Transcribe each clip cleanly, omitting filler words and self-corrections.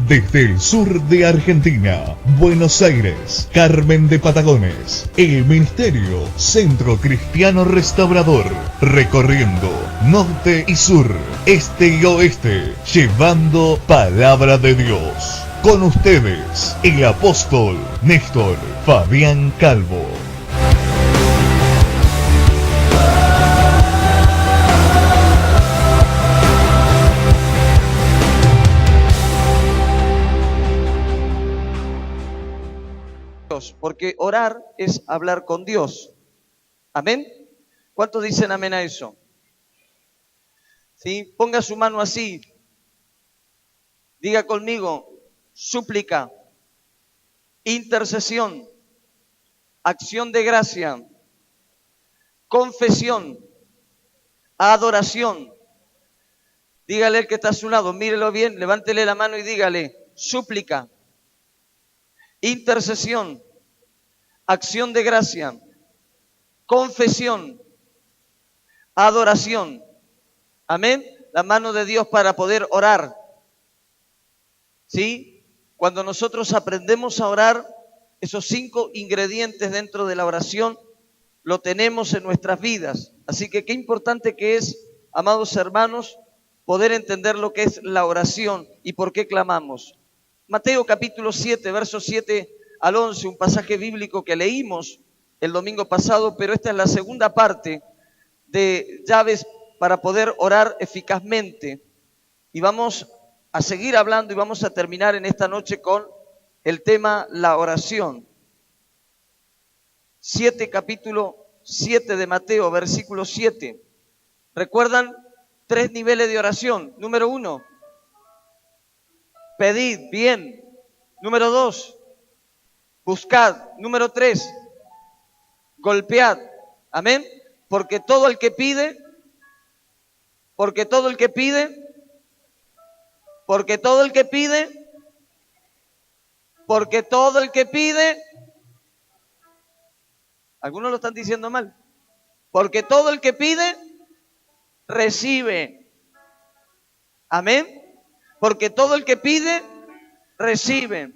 Desde el sur de Argentina, Buenos Aires, Carmen de Patagones, el Ministerio Centro Cristiano Restaurador, recorriendo norte y sur, este y oeste, llevando palabra de Dios. Con ustedes, el apóstol Néstor Fabián Calvo. Porque orar es hablar con Dios. ¿Amén? ¿Cuántos dicen amén a eso? ¿Sí? Ponga su mano así. Diga conmigo, súplica, intercesión, acción de gracia, confesión, adoración. Dígale al que está a su lado, mírelo bien, levántele la mano y dígale, súplica, intercesión, acción de gracia, confesión, adoración. Amén. La mano de Dios para poder orar. ¿Sí? Cuando nosotros aprendemos a orar, esos 5 ingredientes dentro de la oración lo tenemos en nuestras vidas. Así que qué importante que es, amados hermanos, poder entender lo que es la oración y por qué clamamos. Mateo capítulo 7, versos 7 al 11, un pasaje bíblico que leímos el domingo pasado, pero esta es la segunda parte de llaves para poder orar eficazmente. Y vamos a seguir hablando y vamos a terminar en esta noche con el tema la oración. Capítulo 7 de Mateo, versículo 7. ¿Recuerdan 3 niveles de oración? Número 1, pedid, bien. Número 2, buscad. Número 3, golpead. Amén. Porque todo el que pide, algunos lo están diciendo mal. Porque todo el que pide, recibe. Amén. Porque todo el que pide, recibe.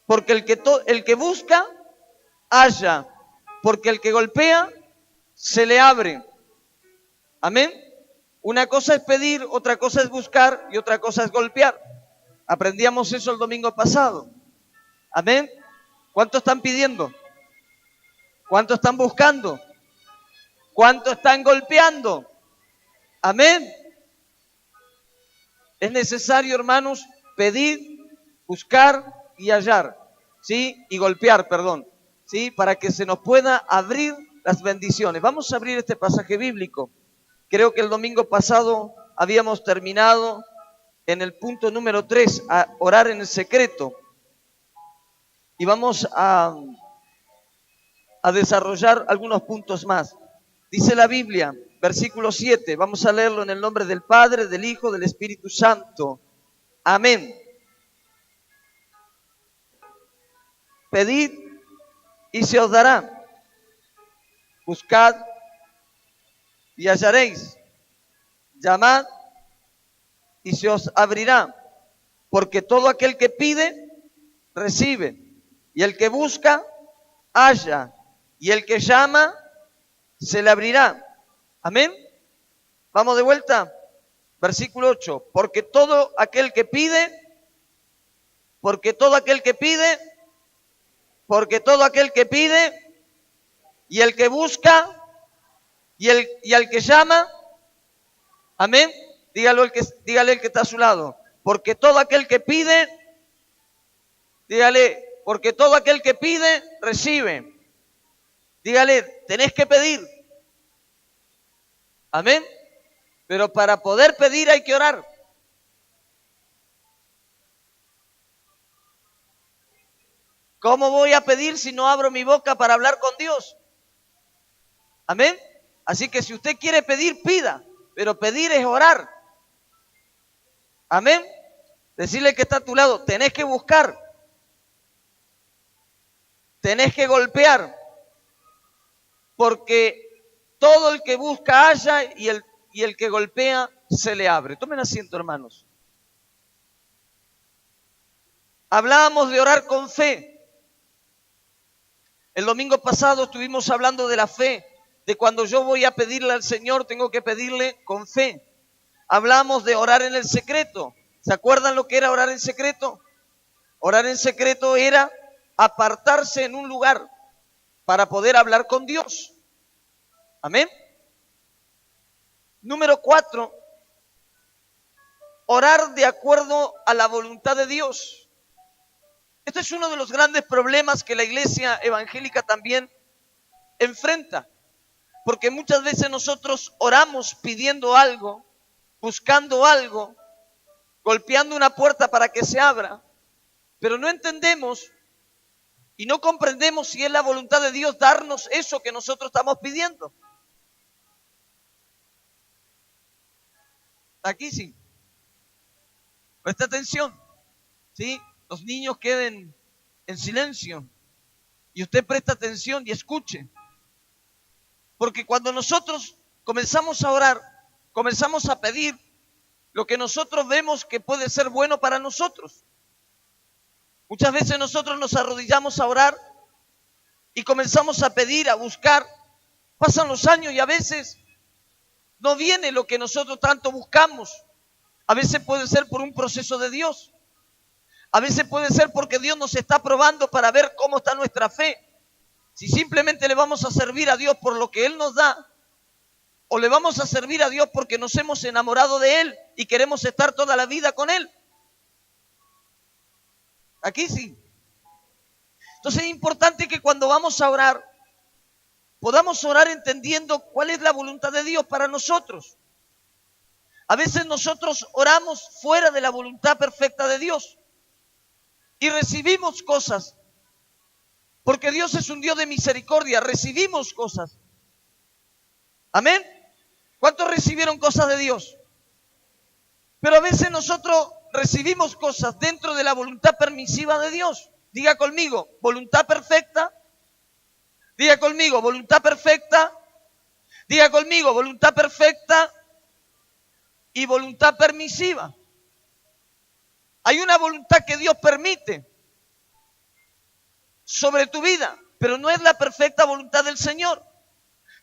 Porque el que busca, halla. Porque el que golpea, se le abre. Amén. Una cosa es pedir, otra cosa es buscar y otra cosa es golpear. Aprendíamos eso el domingo pasado. Amén. ¿Cuántos están pidiendo? ¿Cuántos están buscando? ¿Cuántos están golpeando? Amén. Es necesario, hermanos, pedir, buscar y hallar, ¿sí? Y golpear, perdón, ¿sí? Para que se nos pueda abrir las bendiciones. Vamos a abrir este pasaje bíblico. Creo que el domingo pasado habíamos terminado en el punto número 3, a orar en el secreto. Y vamos a desarrollar algunos puntos más. Dice la Biblia, versículo 7, vamos a leerlo en el nombre del Padre, del Hijo, del Espíritu Santo. Amén. Pedid y se os dará. Buscad y hallaréis. Llamad y se os abrirá. Porque todo aquel que pide, recibe. Y el que busca, halla. Y el que llama, se le abrirá. Amén. Vamos de vuelta. Versículo 8. Porque todo aquel que pide, y el que busca, y al que llama, amén. Dígale el que está a su lado. Porque todo aquel que pide, dígale, porque todo aquel que pide, recibe. Dígale, tenés que pedir. Amén. Pero para poder pedir hay que orar. ¿Cómo voy a pedir si no abro mi boca para hablar con Dios? Amén. Así que si usted quiere pedir, pida. Pero pedir es orar. Amén. Decirle que está a tu lado, tenés que buscar. Tenés que golpear. Porque todo el que busca halla y el que golpea se le abre. Tomen asiento, hermanos. Hablábamos de orar con fe. El domingo pasado estuvimos hablando de la fe, de cuando yo voy a pedirle al Señor, tengo que pedirle con fe. Hablamos de orar en el secreto. ¿Se acuerdan lo que era orar en secreto? Orar en secreto era apartarse en un lugar para poder hablar con Dios. Amén. Número 4, orar de acuerdo a la voluntad de Dios. Este es uno de los grandes problemas que la iglesia evangélica también enfrenta, porque muchas veces nosotros oramos pidiendo algo, buscando algo, golpeando una puerta para que se abra, pero no entendemos y no comprendemos si es la voluntad de Dios darnos eso que nosotros estamos pidiendo. Aquí sí. Presta atención, ¿sí? Los niños queden en silencio y usted presta atención y escuche. Porque cuando nosotros comenzamos a orar, comenzamos a pedir lo que nosotros vemos que puede ser bueno para nosotros. Muchas veces nosotros nos arrodillamos a orar y comenzamos a pedir, a buscar. Pasan los años y a veces no viene lo que nosotros tanto buscamos. A veces puede ser por un proceso de Dios. A veces puede ser porque Dios nos está probando para ver cómo está nuestra fe. Si simplemente le vamos a servir a Dios por lo que Él nos da, o le vamos a servir a Dios porque nos hemos enamorado de Él y queremos estar toda la vida con Él. Aquí sí. Entonces es importante que cuando vamos a orar, podamos orar entendiendo cuál es la voluntad de Dios para nosotros. A veces nosotros oramos fuera de la voluntad perfecta de Dios y recibimos cosas, porque Dios es un Dios de misericordia, recibimos cosas. Amén. ¿Cuántos recibieron cosas de Dios? Pero a veces nosotros recibimos cosas dentro de la voluntad permisiva de Dios. Diga conmigo, voluntad perfecta. Diga conmigo, voluntad perfecta. Diga conmigo, voluntad perfecta y voluntad permisiva. Hay una voluntad que Dios permite sobre tu vida, pero no es la perfecta voluntad del Señor.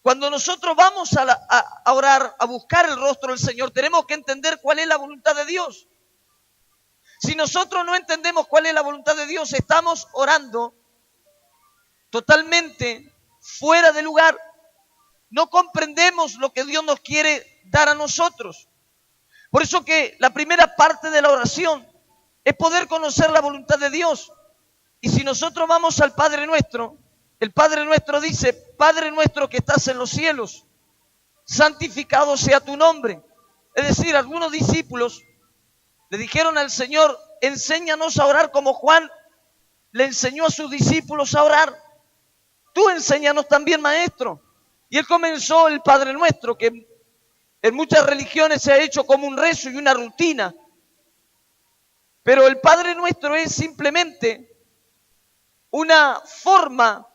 Cuando nosotros vamos a orar, a buscar el rostro del Señor, tenemos que entender cuál es la voluntad de Dios. Si nosotros no entendemos cuál es la voluntad de Dios, estamos orando totalmente fuera de lugar. No comprendemos lo que Dios nos quiere dar a nosotros. Por eso que la primera parte de la oración es poder conocer la voluntad de Dios. Y si nosotros vamos al Padre Nuestro, el Padre Nuestro dice, Padre nuestro que estás en los cielos, santificado sea tu nombre. Es decir, algunos discípulos le dijeron al Señor, enséñanos a orar como Juan le enseñó a sus discípulos a orar. Tú enséñanos también, maestro. Y él comenzó el Padre Nuestro, que en muchas religiones se ha hecho como un rezo y una rutina. Pero el Padre Nuestro es simplemente una forma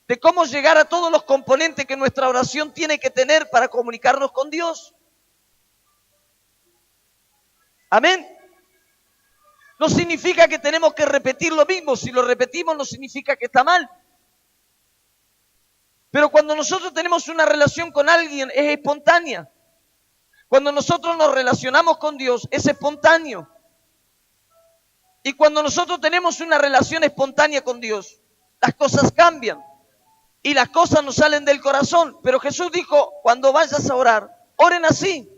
de cómo llegar a todos los componentes que nuestra oración tiene que tener para comunicarnos con Dios. Amén. No significa que tenemos que repetir lo mismo. Si lo repetimos no significa que está mal. Pero cuando nosotros tenemos una relación con alguien es espontánea. Cuando nosotros nos relacionamos con Dios es espontáneo. Y cuando nosotros tenemos una relación espontánea con Dios, las cosas cambian y las cosas nos salen del corazón. Pero Jesús dijo, cuando vayas a orar, oren así.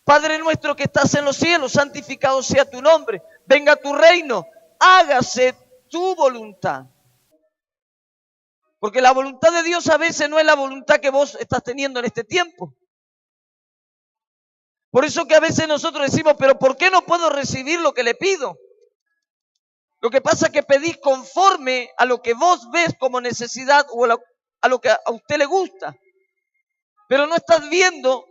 Padre nuestro que estás en los cielos, santificado sea tu nombre. Venga tu reino, hágase tu voluntad. Porque la voluntad de Dios a veces no es la voluntad que vos estás teniendo en este tiempo. Por eso que a veces nosotros decimos, pero ¿por qué no puedo recibir lo que le pido? Lo que pasa es que pedís conforme a lo que vos ves como necesidad o a lo que a usted le gusta. Pero no estás viendo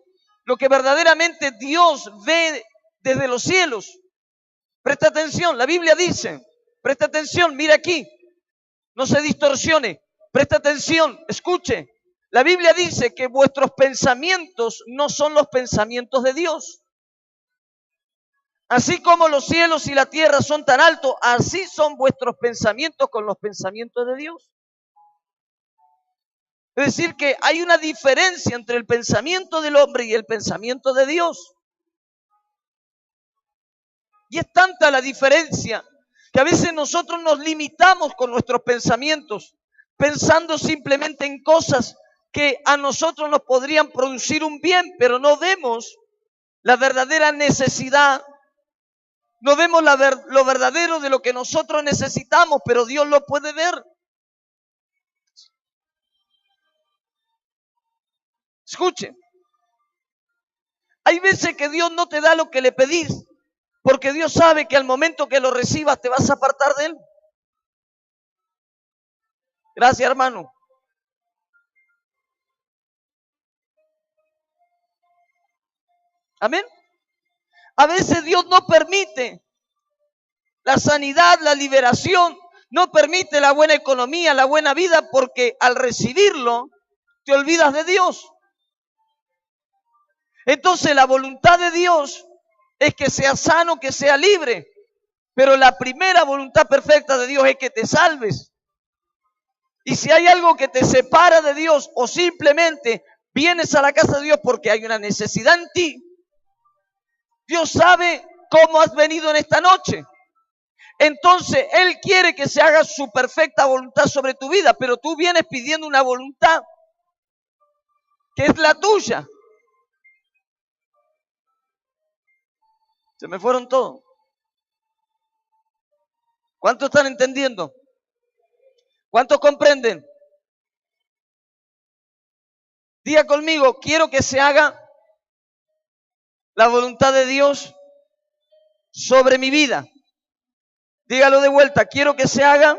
lo que verdaderamente Dios ve desde los cielos. Presta atención, la Biblia dice, presta atención, mira aquí, no se distorsione, presta atención, escuche. La Biblia dice que vuestros pensamientos no son los pensamientos de Dios. Así como los cielos y la tierra son tan altos, así son vuestros pensamientos con los pensamientos de Dios. Es decir, que hay una diferencia entre el pensamiento del hombre y el pensamiento de Dios. Y es tanta la diferencia que a veces nosotros nos limitamos con nuestros pensamientos, pensando simplemente en cosas que a nosotros nos podrían producir un bien, pero no vemos la verdadera necesidad, no vemos lo verdadero de lo que nosotros necesitamos, pero Dios lo puede ver. Escuche, hay veces que Dios no te da lo que le pedís, porque Dios sabe que al momento que lo recibas te vas a apartar de Él. Gracias, hermano. Amén. A veces Dios no permite la sanidad, la liberación, no permite la buena economía, la buena vida, porque al recibirlo te olvidas de Dios. Entonces la voluntad de Dios es que seas sano, que seas libre, pero la primera voluntad perfecta de Dios es que te salves. Y si hay algo que te separa de Dios o simplemente vienes a la casa de Dios porque hay una necesidad en ti, Dios sabe cómo has venido en esta noche. Entonces Él quiere que se haga su perfecta voluntad sobre tu vida, pero tú vienes pidiendo una voluntad que es la tuya. Se me fueron todos. ¿Cuántos están entendiendo? ¿Cuántos comprenden? Diga conmigo, quiero que se haga la voluntad de Dios sobre mi vida. Dígalo de vuelta, quiero que se haga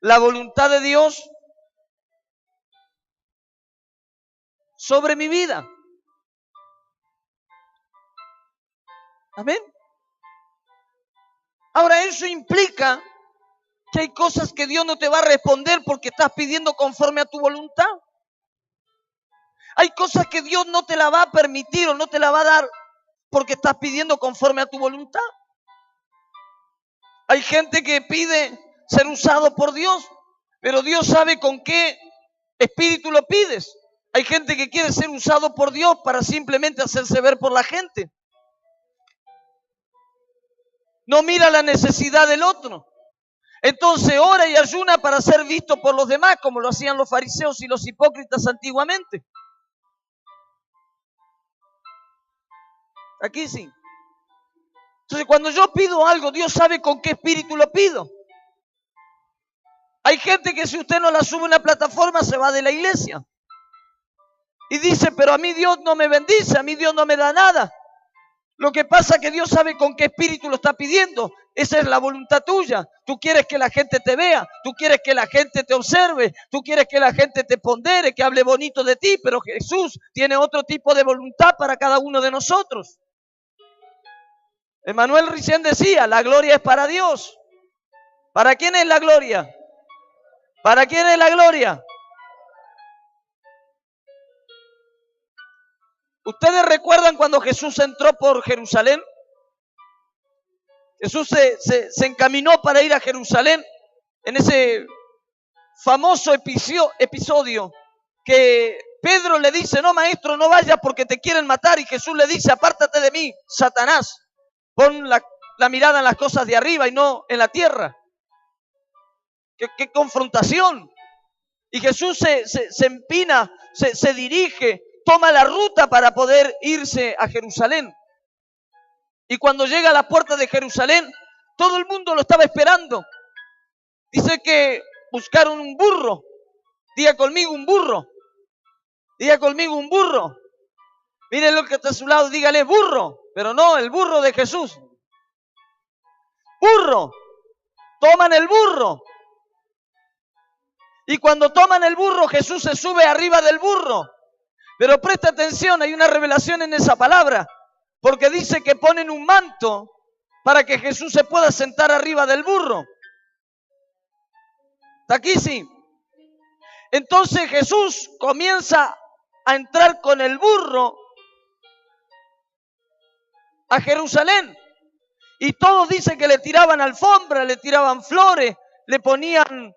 la voluntad de Dios sobre mi vida. Amén. Ahora eso implica que hay cosas que Dios no te va a responder porque estás pidiendo conforme a tu voluntad. Hay cosas que Dios no te la va a permitir o no te la va a dar porque estás pidiendo conforme a tu voluntad. Hay gente que pide ser usado por Dios, pero Dios sabe con qué espíritu lo pides. Hay gente que quiere ser usado por Dios para simplemente hacerse ver por la gente. No mira la necesidad del otro. Entonces ora y ayuna para ser visto por los demás, como lo hacían los fariseos y los hipócritas antiguamente. Aquí sí. Entonces cuando yo pido algo, Dios sabe con qué espíritu lo pido. Hay gente que si usted no la sube a una plataforma se va de la iglesia. Y dice, pero a mí Dios no me bendice, a mí Dios no me da nada. Lo que pasa es que Dios sabe con qué espíritu lo está pidiendo. Esa es la voluntad tuya. Tú quieres que la gente te vea, tú quieres que la gente te observe, tú quieres que la gente te pondere, que hable bonito de ti, pero Jesús tiene otro tipo de voluntad para cada uno de nosotros. Emmanuel recién decía, la gloria es para Dios. ¿Para quién es la gloria? ¿Para quién es la gloria? ¿Ustedes recuerdan cuando Jesús entró por Jerusalén? Jesús se encaminó para ir a Jerusalén en ese famoso episodio que Pedro le dice, no maestro, no vayas porque te quieren matar. Y Jesús le dice, apártate de mí, Satanás. Pon la mirada en las cosas de arriba y no en la tierra. ¿Qué confrontación? Y Jesús se empina, se dirige, toma la ruta para poder irse a Jerusalén. Y cuando llega a la puerta de Jerusalén, todo el mundo lo estaba esperando. Dice que buscaron un burro. Diga conmigo un burro. Diga conmigo un burro. Miren lo que está a su lado, dígale burro. Pero no, el burro de Jesús. Burro. Toman el burro. Y cuando toman el burro, Jesús se sube arriba del burro. Pero presta atención, hay una revelación en esa palabra. Porque dice que ponen un manto para que Jesús se pueda sentar arriba del burro. ¿Está aquí? Sí. Entonces Jesús comienza a entrar con el burro a Jerusalén. Y todos dicen que le tiraban alfombra, le tiraban flores, le ponían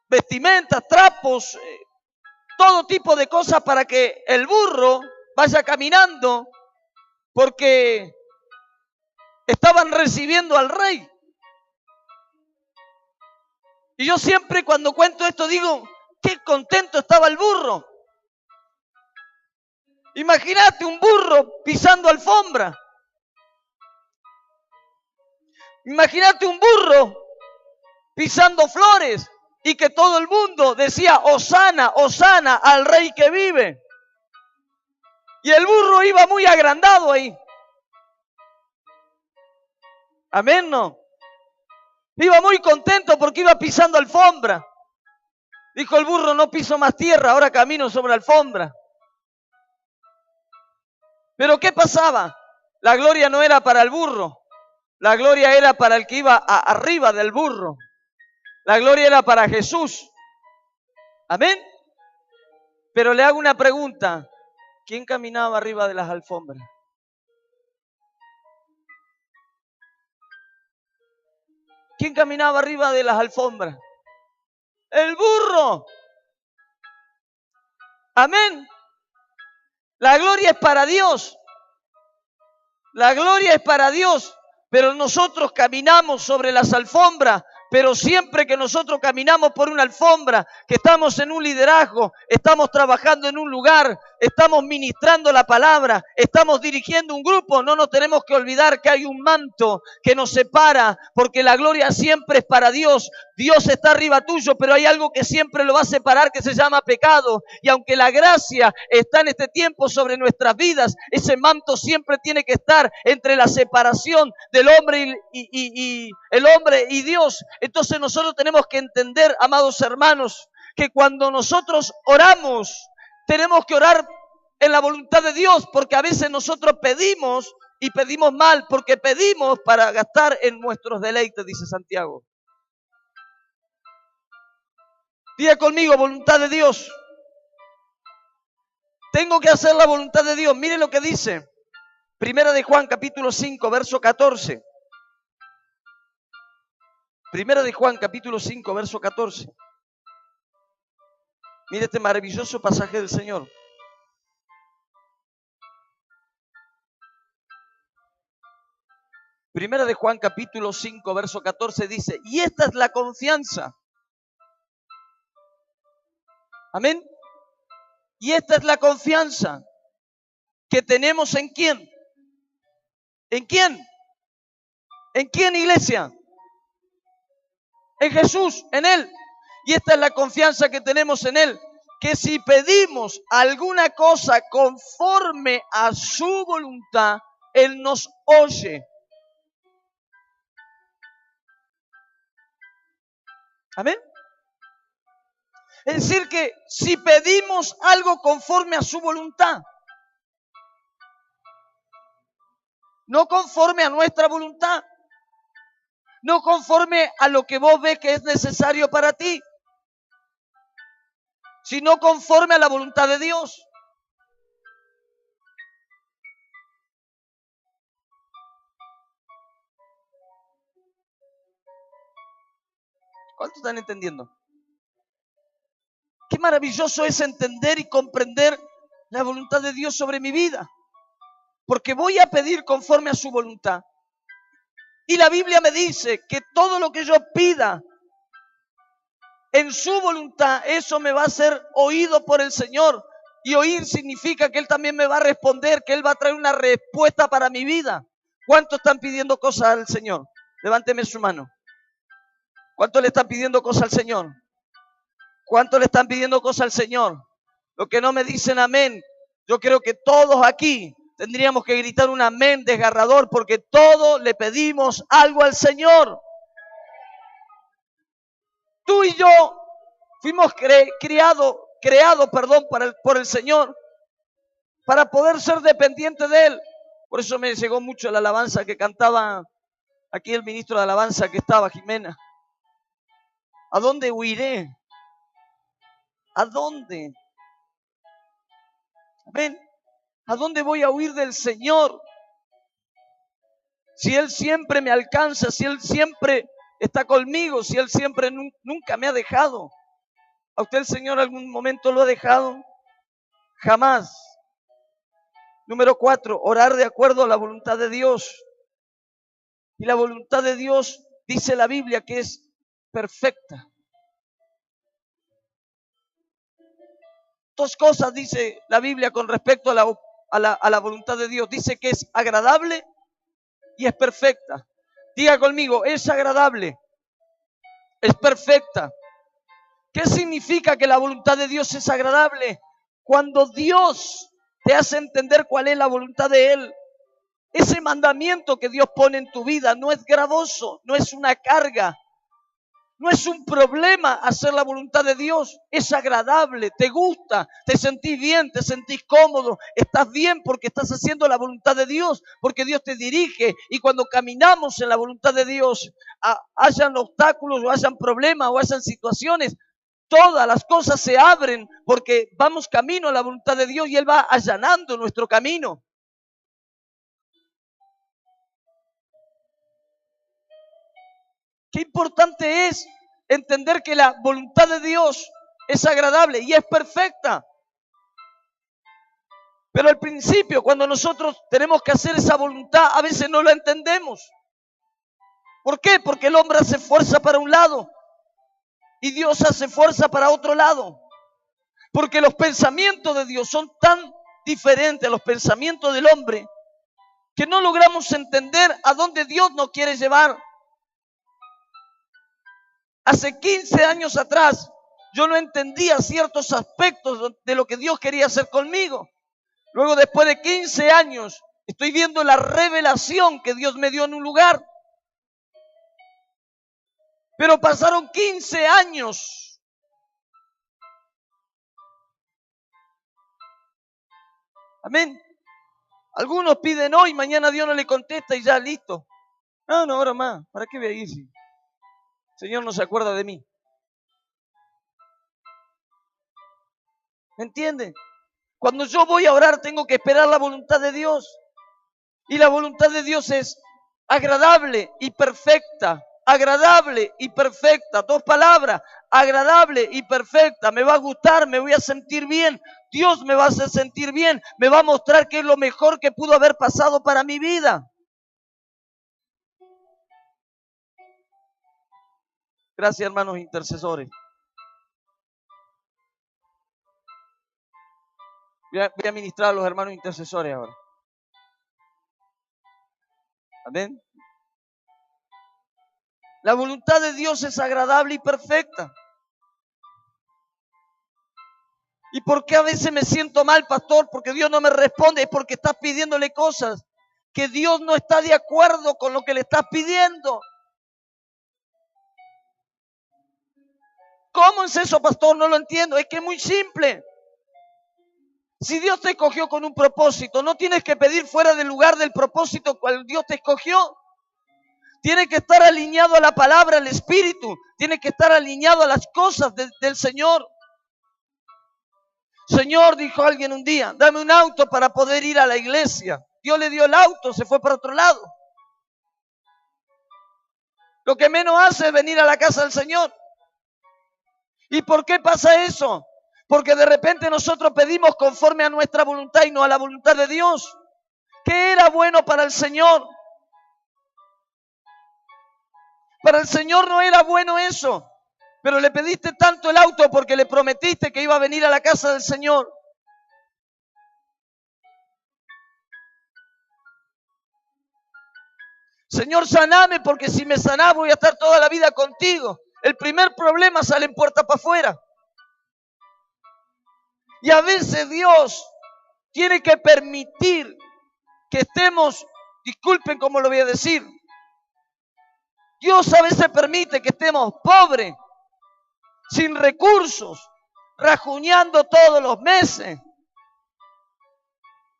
vestimentas, trapos, todo tipo de cosas para que el burro vaya caminando, porque estaban recibiendo al rey. Y yo siempre cuando cuento esto digo, qué contento estaba el burro. Imagínate un burro pisando alfombra. Imagínate un burro pisando flores y que todo el mundo decía, Hosana, Hosana al rey que vive. Y el burro iba muy agrandado ahí. Amén, ¿no? Iba muy contento porque iba pisando alfombra. Dijo el burro, no piso más tierra, ahora camino sobre alfombra. Pero ¿qué pasaba? La gloria no era para el burro. La gloria era para el que iba arriba del burro. La gloria era para Jesús. Amén. Pero le hago una pregunta. ¿Quién caminaba arriba de las alfombras? ¿Quién caminaba arriba de las alfombras? El burro. Amén. La gloria es para Dios. La gloria es para Dios. Pero nosotros caminamos sobre las alfombras. Pero siempre que nosotros caminamos por una alfombra, que estamos en un liderazgo, estamos trabajando en un lugar, estamos ministrando la palabra, estamos dirigiendo un grupo, no nos tenemos que olvidar que hay un manto que nos separa, porque la gloria siempre es para Dios. Dios está arriba tuyo, pero hay algo que siempre lo va a separar, que se llama pecado. Y aunque la gracia está en este tiempo sobre nuestras vidas, ese manto siempre tiene que estar entre la separación del hombre y el hombre y Dios. Entonces nosotros tenemos que entender, amados hermanos, que cuando nosotros oramos, tenemos que orar en la voluntad de Dios, porque a veces nosotros pedimos y pedimos mal, porque pedimos para gastar en nuestros deleites, dice Santiago. Diga conmigo, voluntad de Dios. Tengo que hacer la voluntad de Dios. Mire lo que dice. Primera de Juan, capítulo 5, verso 14. Primera de Juan, capítulo 5, verso 14. Mire este maravilloso pasaje del Señor. Primera de Juan, capítulo 5, verso 14 dice, y esta es la confianza. Amén. Y esta es la confianza que tenemos en ¿quién? ¿En quién? ¿En quién, iglesia? En Jesús, en Él. Y esta es la confianza que tenemos en Él, que si pedimos alguna cosa conforme a su voluntad, Él nos oye. Amén. Es decir, que si pedimos algo conforme a su voluntad, no conforme a nuestra voluntad, no conforme a lo que vos ves que es necesario para ti, sino conforme a la voluntad de Dios. ¿Cuántos están entendiendo? Qué maravilloso es entender y comprender la voluntad de Dios sobre mi vida, porque voy a pedir conforme a su voluntad. Y la Biblia me dice que todo lo que yo pida en su voluntad, eso me va a ser oído por el Señor. Y oír significa que Él también me va a responder, que Él va a traer una respuesta para mi vida. ¿Cuántos están pidiendo cosas al Señor? Levánteme su mano. ¿Cuántos le están pidiendo cosas al Señor? ¿Cuántos le están pidiendo cosas al Señor? Los que no me dicen amén, yo creo que todos aquí tendríamos que gritar un amén desgarrador, porque todos le pedimos algo al Señor. Tú y yo fuimos creados por el Señor para poder ser dependientes de Él. Por eso me llegó mucho la alabanza que cantaba aquí el ministro de alabanza que estaba, Jimena. ¿A dónde huiré? ¿A dónde? ¿Ven? ¿A dónde voy a huir del Señor? si Él siempre me alcanza, si Él siempre está conmigo, si Él siempre nunca me ha dejado? ¿A usted el Señor algún momento lo ha dejado? Jamás. Número 4, orar de acuerdo a la voluntad de Dios. Y la voluntad de Dios, dice la Biblia, que es perfecta. Dos cosas dice la Biblia con respecto a la voluntad de Dios. Dice que es agradable y es perfecta. Diga conmigo, es agradable, es perfecta. ¿Qué significa que la voluntad de Dios es agradable? Cuando Dios te hace entender cuál es la voluntad de Él. Ese mandamiento que Dios pone en tu vida no es gravoso, no es una carga, no es un problema hacer la voluntad de Dios. Es agradable, te gusta, te sentís bien, te sentís cómodo, estás bien porque estás haciendo la voluntad de Dios, porque Dios te dirige. Y cuando caminamos en la voluntad de Dios, hayan obstáculos o hayan problemas o hayan situaciones, todas las cosas se abren porque vamos camino a la voluntad de Dios y Él va allanando nuestro camino. Qué importante es entender que la voluntad de Dios es agradable y es perfecta. Pero al principio, cuando nosotros tenemos que hacer esa voluntad, a veces no la entendemos. ¿Por qué? Porque el hombre hace fuerza para un lado y Dios hace fuerza para otro lado. Porque los pensamientos de Dios son tan diferentes a los pensamientos del hombre que no logramos entender a dónde Dios nos quiere llevar. Hace 15 años atrás, yo no entendía ciertos aspectos de lo que Dios quería hacer conmigo. Luego, después de 15 años, estoy viendo la revelación que Dios me dio en un lugar. Pero pasaron 15 años. Amén. Algunos piden hoy, mañana Dios no le contesta y ya, listo. No, ahora más. ¿Para qué voy a ir si el Señor no se acuerda de mí? ¿Me entienden? Cuando yo voy a orar tengo que esperar la voluntad de Dios. Y la voluntad de Dios es agradable y perfecta. Agradable y perfecta. Dos palabras. Agradable y perfecta. Me va a gustar, me voy a sentir bien. Dios me va a hacer sentir bien. Me va a mostrar que es lo mejor que pudo haber pasado para mi vida. Gracias, hermanos intercesores. Voy a ministrar a los hermanos intercesores ahora. Amén. La voluntad de Dios es agradable y perfecta. ¿Y por qué a veces me siento mal, pastor? Porque Dios no me responde. Es porque estás pidiéndole cosas que Dios no está de acuerdo con lo que le estás pidiendo. ¿Cómo es eso, pastor? No lo entiendo. Es que es muy simple. Si Dios te escogió con un propósito, no tienes que pedir fuera del lugar del propósito cual Dios te escogió. Tiene que estar alineado a la palabra, al Espíritu. Tiene que estar alineado a las cosas del Señor. Señor, dijo alguien un día, dame un auto para poder ir a la iglesia. Dios le dio el auto, se fue para otro lado. Lo que menos hace es venir a la casa del Señor. ¿Y por qué pasa eso? Porque de repente nosotros pedimos conforme a nuestra voluntad y no a la voluntad de Dios. ¿Qué era bueno para el Señor? Para el Señor no era bueno eso. Pero le pediste tanto el auto porque le prometiste que iba a venir a la casa del Señor. Señor, saname porque si me sanás voy a estar toda la vida contigo. El primer problema sale en puerta para afuera. Y a veces Dios tiene que permitir que estemos, disculpen cómo lo voy a decir, Dios a veces permite que estemos pobres, sin recursos, rajuñando todos los meses.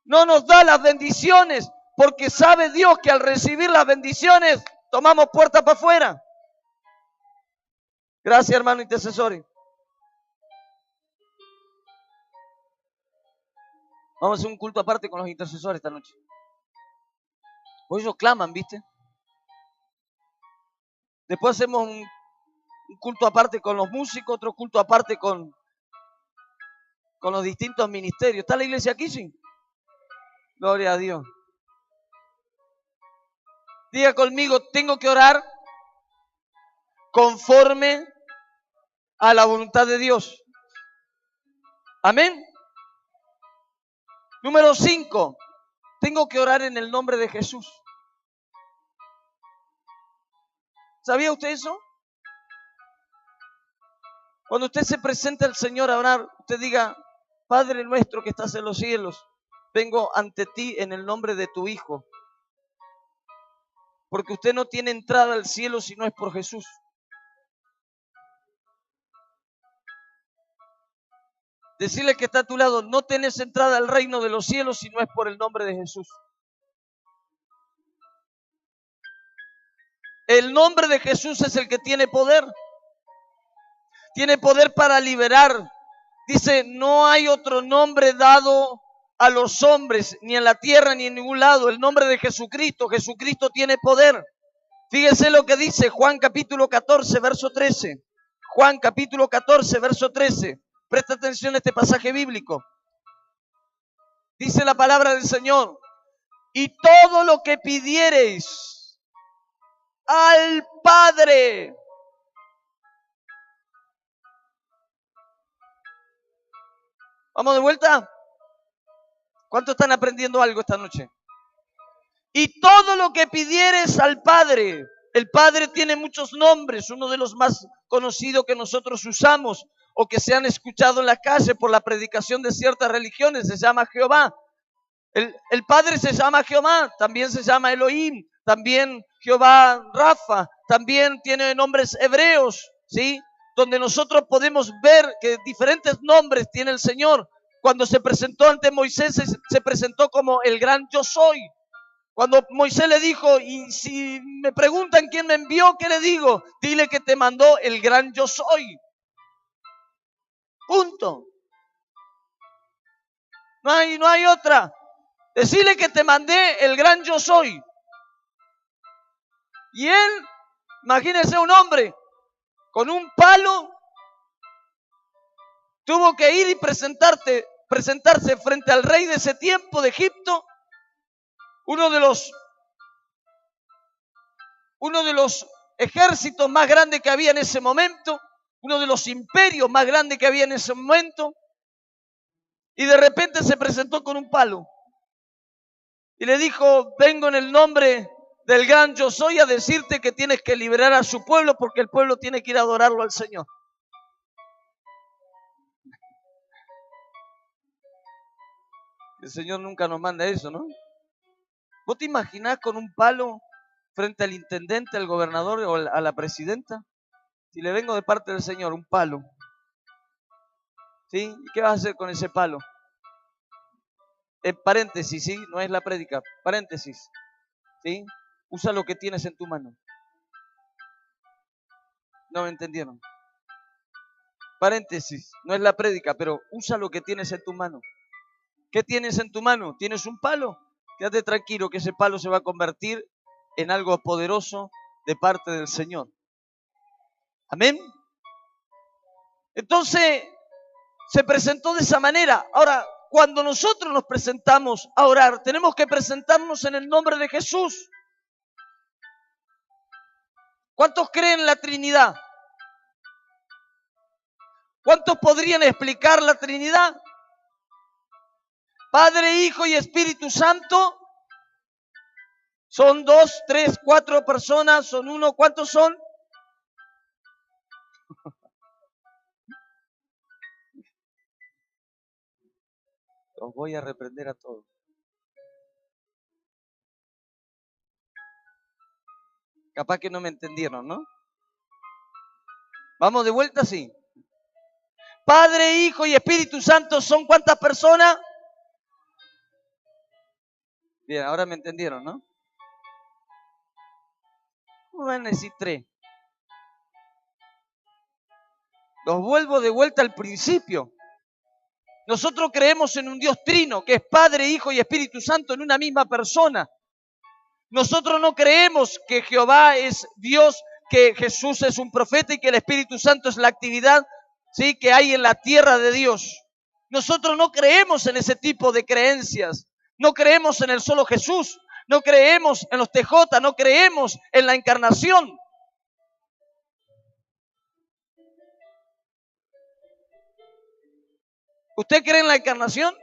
No nos da las bendiciones porque sabe Dios que al recibir las bendiciones tomamos puerta para afuera. Gracias, hermano intercesor. Vamos a hacer un culto aparte con los intercesores esta noche. Pues ellos claman, ¿viste? Después hacemos un culto aparte con los músicos, otro culto aparte con los distintos ministerios. ¿Está la iglesia aquí? Sí. Gloria a Dios. Diga conmigo, tengo que orar conforme a la voluntad de Dios. Amén. Número 5, tengo que orar en el nombre de Jesús. ¿Sabía usted eso? Cuando usted se presenta al Señor a orar, usted diga, Padre nuestro que estás en los cielos, vengo ante ti en el nombre de tu Hijo. Porque usted no tiene entrada al cielo si no es por Jesús. Decirle que está a tu lado, no tenés entrada al reino de los cielos si no es por el nombre de Jesús. El nombre de Jesús es el que tiene poder. Tiene poder para liberar. Dice, no hay otro nombre dado a los hombres, ni en la tierra, ni en ningún lado. El nombre de Jesucristo. Jesucristo tiene poder. Fíjese lo que dice Juan capítulo 14, verso 13. Juan capítulo 14, verso 13. Presta atención a este pasaje bíblico. Dice la palabra del Señor. Y todo lo que pidiereis al Padre. ¿Vamos de vuelta? ¿Cuántos están aprendiendo algo esta noche? Y todo lo que pidieres al Padre. El Padre tiene muchos nombres. Uno de los más conocidos que nosotros usamos o que se han escuchado en la calle por la predicación de ciertas religiones se llama Jehová. El Padre se llama Jehová, también se llama Elohim, también Jehová Rafa, también tiene nombres hebreos, ¿sí? Donde nosotros podemos ver que diferentes nombres tiene el Señor. Cuando se presentó ante Moisés, se presentó como el gran yo soy. Cuando Moisés le dijo, y si me preguntan quién me envió, ¿qué le digo? Dile que te mandó el gran yo soy. Punto. No hay otra. Decirle que te mandé el gran yo soy. Y él, imagínense un hombre con un palo, tuvo que ir y presentarse frente al rey de ese tiempo de Egipto, uno de los ejércitos más grandes que había en ese momento, uno de los imperios más grandes que había en ese momento, y de repente se presentó con un palo. Y le dijo, vengo en el nombre del gran yo soy a decirte que tienes que liberar a su pueblo porque el pueblo tiene que ir a adorarlo al Señor. El Señor nunca nos manda eso, ¿no? ¿Vos te imaginás con un palo frente al intendente, al gobernador o a la presidenta? Si le vengo de parte del Señor, un palo. ¿Sí? ¿Y qué vas a hacer con ese palo? Paréntesis, ¿sí? No es la prédica. Paréntesis. ¿Sí? Usa lo que tienes en tu mano. No me entendieron. Paréntesis. No es la prédica, pero usa lo que tienes en tu mano. ¿Qué tienes en tu mano? ¿Tienes un palo? Quédate tranquilo que ese palo se va a convertir en algo poderoso de parte del Señor. Amén. Entonces, se presentó de esa manera. Ahora, cuando nosotros nos presentamos a orar, tenemos que presentarnos en el nombre de Jesús. ¿Cuántos creen en la Trinidad? ¿Cuántos podrían explicar la Trinidad? Padre, Hijo y Espíritu Santo. ¿Son 2, 3, 4 personas? ¿Son uno? ¿Cuántos son? Los voy a reprender a todos. Capaz que no me entendieron, ¿no? Vamos de vuelta, sí. Padre, Hijo y Espíritu Santo, ¿son cuántas personas? Bien, ahora me entendieron, ¿no? ¿Cómo van a decir 3? Los vuelvo de vuelta al principio. Nosotros creemos en un Dios trino, que es Padre, Hijo y Espíritu Santo en una misma persona. Nosotros no creemos que Jehová es Dios, que Jesús es un profeta y que el Espíritu Santo es la actividad, ¿sí?, que hay en la tierra de Dios. Nosotros no creemos en ese tipo de creencias. No creemos en el solo Jesús. No creemos en los TJ. No creemos en la encarnación. ¿Usted cree en la encarnación?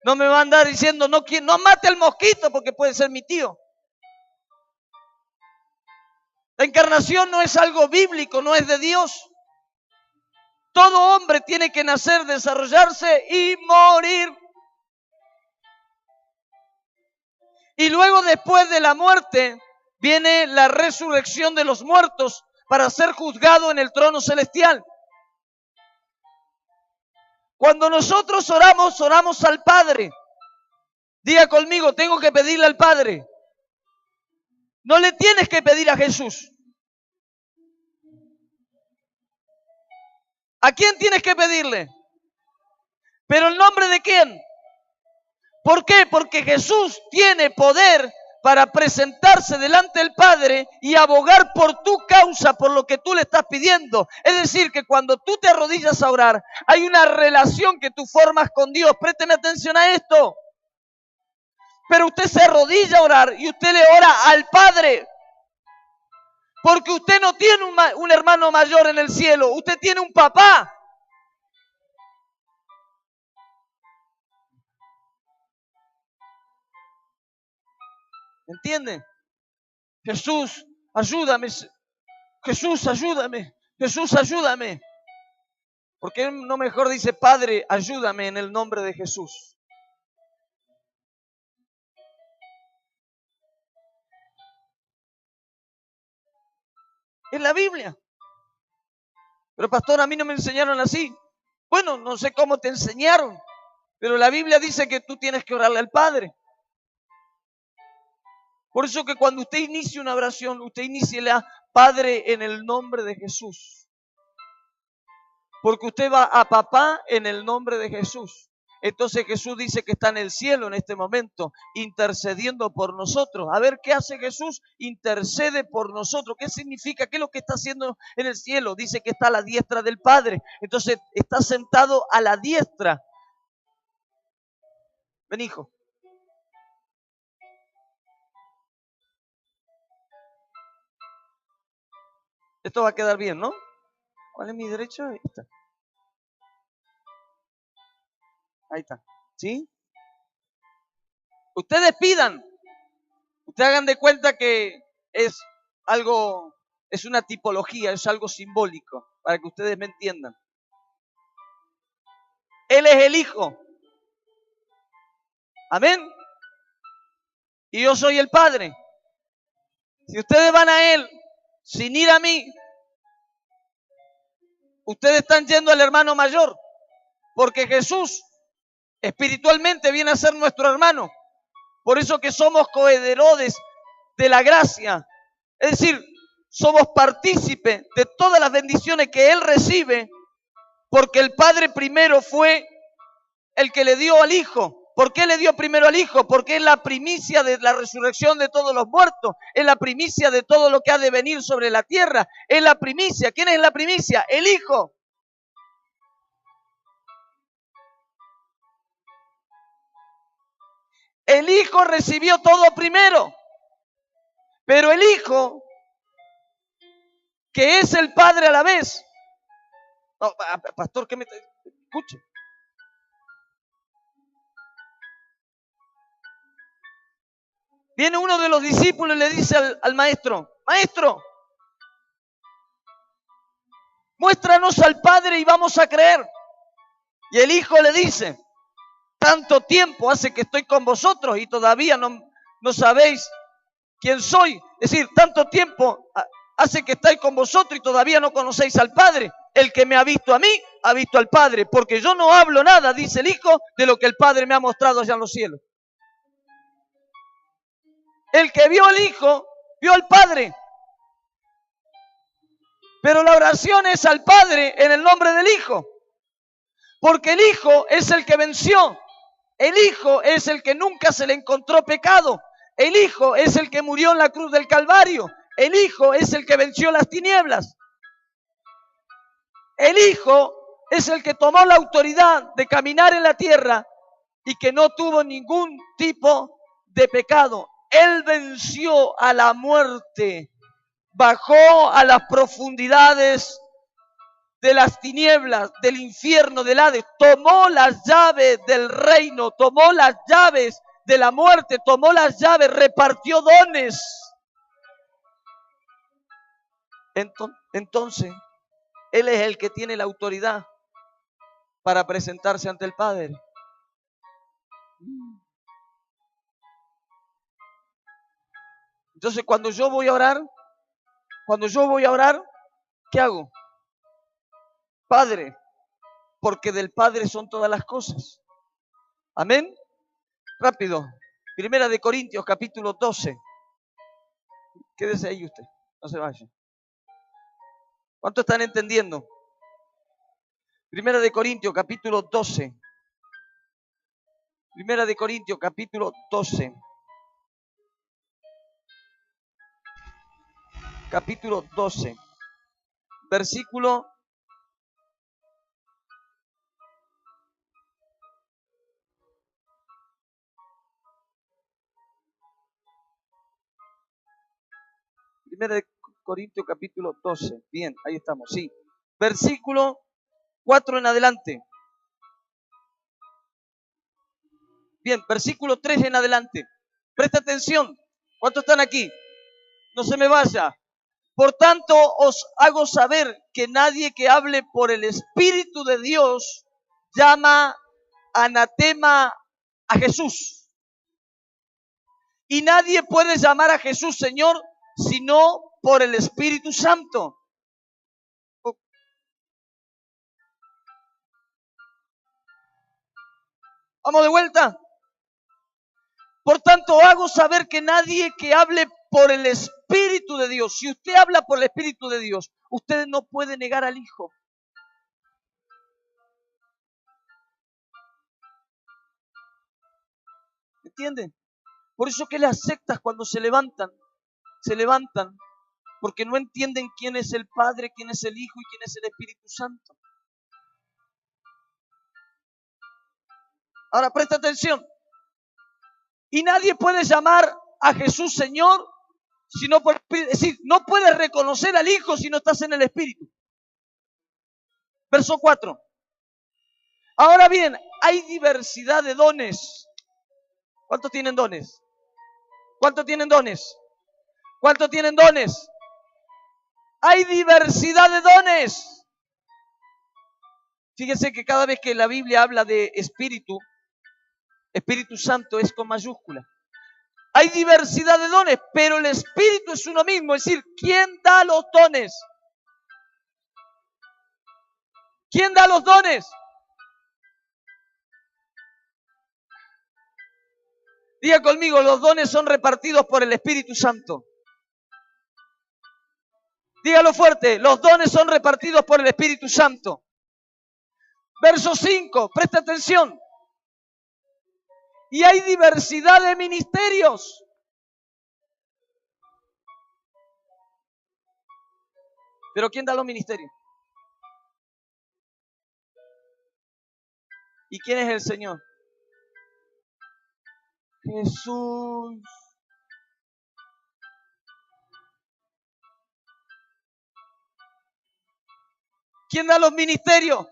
No me va a andar diciendo, no mate al mosquito porque puede ser mi tío. La encarnación no es algo bíblico, no es de Dios. Todo hombre tiene que nacer, desarrollarse y morir. Y luego, después de la muerte, viene la resurrección de los muertos para ser juzgado en el trono celestial. Cuando nosotros oramos, oramos al Padre. Diga conmigo, tengo que pedirle al Padre. No le tienes que pedir a Jesús. ¿A quién tienes que pedirle? ¿Pero en nombre de quién? ¿Por qué? Porque Jesús tiene poder para presentarse delante del Padre y abogar por tu causa, por lo que tú le estás pidiendo. Es decir, que cuando tú te arrodillas a orar, hay una relación que tú formas con Dios. Présteme atención a esto. Pero usted se arrodilla a orar y usted le ora al Padre. Porque usted no tiene un hermano mayor en el cielo, usted tiene un papá. ¿Entienden? Jesús, ayúdame. Jesús, ayúdame. Jesús, ayúdame. ¿Por qué no mejor dice, Padre, ayúdame en el nombre de Jesús? Es la Biblia. Pero pastor, a mí no me enseñaron así. Bueno, no sé cómo te enseñaron, pero la Biblia dice que tú tienes que orarle al Padre. Por eso que cuando usted inicie una oración, usted inicie Padre en el nombre de Jesús. Porque usted va a papá en el nombre de Jesús. Entonces Jesús dice que está en el cielo en este momento, intercediendo por nosotros. A ver, ¿qué hace Jesús? Intercede por nosotros. ¿Qué significa? ¿Qué es lo que está haciendo en el cielo? Dice que está a la diestra del Padre. Entonces está sentado a la diestra. Ven, hijo. Esto va a quedar bien, ¿no? ¿Cuál es mi derecho? Ahí está. Ahí está. ¿Sí? Ustedes pidan. Ustedes hagan de cuenta que es algo, es una tipología, es algo simbólico, para que ustedes me entiendan. Él es el Hijo. Amén. Y yo soy el Padre. Si ustedes van a Él sin ir a mí, ustedes están yendo al hermano mayor, porque Jesús espiritualmente viene a ser nuestro hermano. Por eso que somos coherederos de la gracia. Es decir, somos partícipes de todas las bendiciones que Él recibe, porque el Padre primero fue el que le dio al Hijo. ¿Por qué le dio primero al Hijo? Porque es la primicia de la resurrección de todos los muertos. Es la primicia de todo lo que ha de venir sobre la tierra. Es la primicia. ¿Quién es la primicia? El Hijo. El Hijo recibió todo primero. Pero el Hijo, que es el Padre a la vez. No, pastor, ¿qué me está? Escuche. Viene uno de los discípulos y le dice al maestro, maestro, muéstranos al Padre y vamos a creer. Y el Hijo le dice, tanto tiempo hace que estoy con vosotros y todavía no sabéis quién soy. Es decir, tanto tiempo hace que estáis con vosotros y todavía no conocéis al Padre. El que me ha visto a mí, ha visto al Padre, porque yo no hablo nada, dice el Hijo, de lo que el Padre me ha mostrado allá en los cielos. El que vio al Hijo, vio al Padre. Pero la oración es al Padre en el nombre del Hijo. Porque el Hijo es el que venció. El Hijo es el que nunca se le encontró pecado. El Hijo es el que murió en la cruz del Calvario. El Hijo es el que venció las tinieblas. El Hijo es el que tomó la autoridad de caminar en la tierra y que no tuvo ningún tipo de pecado. Él venció a la muerte, bajó a las profundidades de las tinieblas, del infierno, del Hades, tomó las llaves del reino, tomó las llaves de la muerte, tomó las llaves, repartió dones. Entonces, Él es el que tiene la autoridad para presentarse ante el Padre. Entonces, cuando yo voy a orar, ¿qué hago? Padre, porque del Padre son todas las cosas. Amén. Rápido. Primera de Corintios, capítulo 12. Quédese ahí usted, no se vaya. ¿Cuánto están entendiendo? Primera de Corintios, capítulo 12. Primera de Corintios, capítulo 12. Capítulo 12. Versículo 1 Corintios capítulo 12. Bien, ahí estamos, sí. Versículo 4 en adelante. Bien, versículo 3 en adelante. Presta atención. ¿Cuántos están aquí? No se me vaya. Por tanto, os hago saber que nadie que hable por el Espíritu de Dios llama anatema a Jesús. Y nadie puede llamar a Jesús Señor sino por el Espíritu Santo. Vamos de vuelta. Por tanto, hago saber que nadie que hable por el Espíritu de Dios, si usted habla por el Espíritu de Dios, usted no puede negar al Hijo. ¿Entienden? Por eso que las sectas cuando se levantan porque no entienden quién es el Padre, quién es el Hijo y quién es el Espíritu Santo. Ahora presta atención. Y nadie puede llamar a Jesús Señor sino por el Espíritu. Es decir, no puedes reconocer al Hijo si no estás en el Espíritu. Verso 4. Ahora bien, hay diversidad de dones. ¿Cuántos tienen dones? ¿Cuántos tienen dones? ¿Cuántos tienen dones? Hay diversidad de dones. Fíjense que cada vez que la Biblia habla de Espíritu Santo es con mayúscula. Hay diversidad de dones, pero el Espíritu es uno mismo. Es decir, ¿quién da los dones? ¿Quién da los dones? Diga conmigo, los dones son repartidos por el Espíritu Santo. Dígalo fuerte, los dones son repartidos por el Espíritu Santo. Verso 5, presta atención. Y hay diversidad de ministerios. ¿Pero quién da los ministerios? ¿Y quién es el Señor? Jesús. ¿Quién da los ministerios?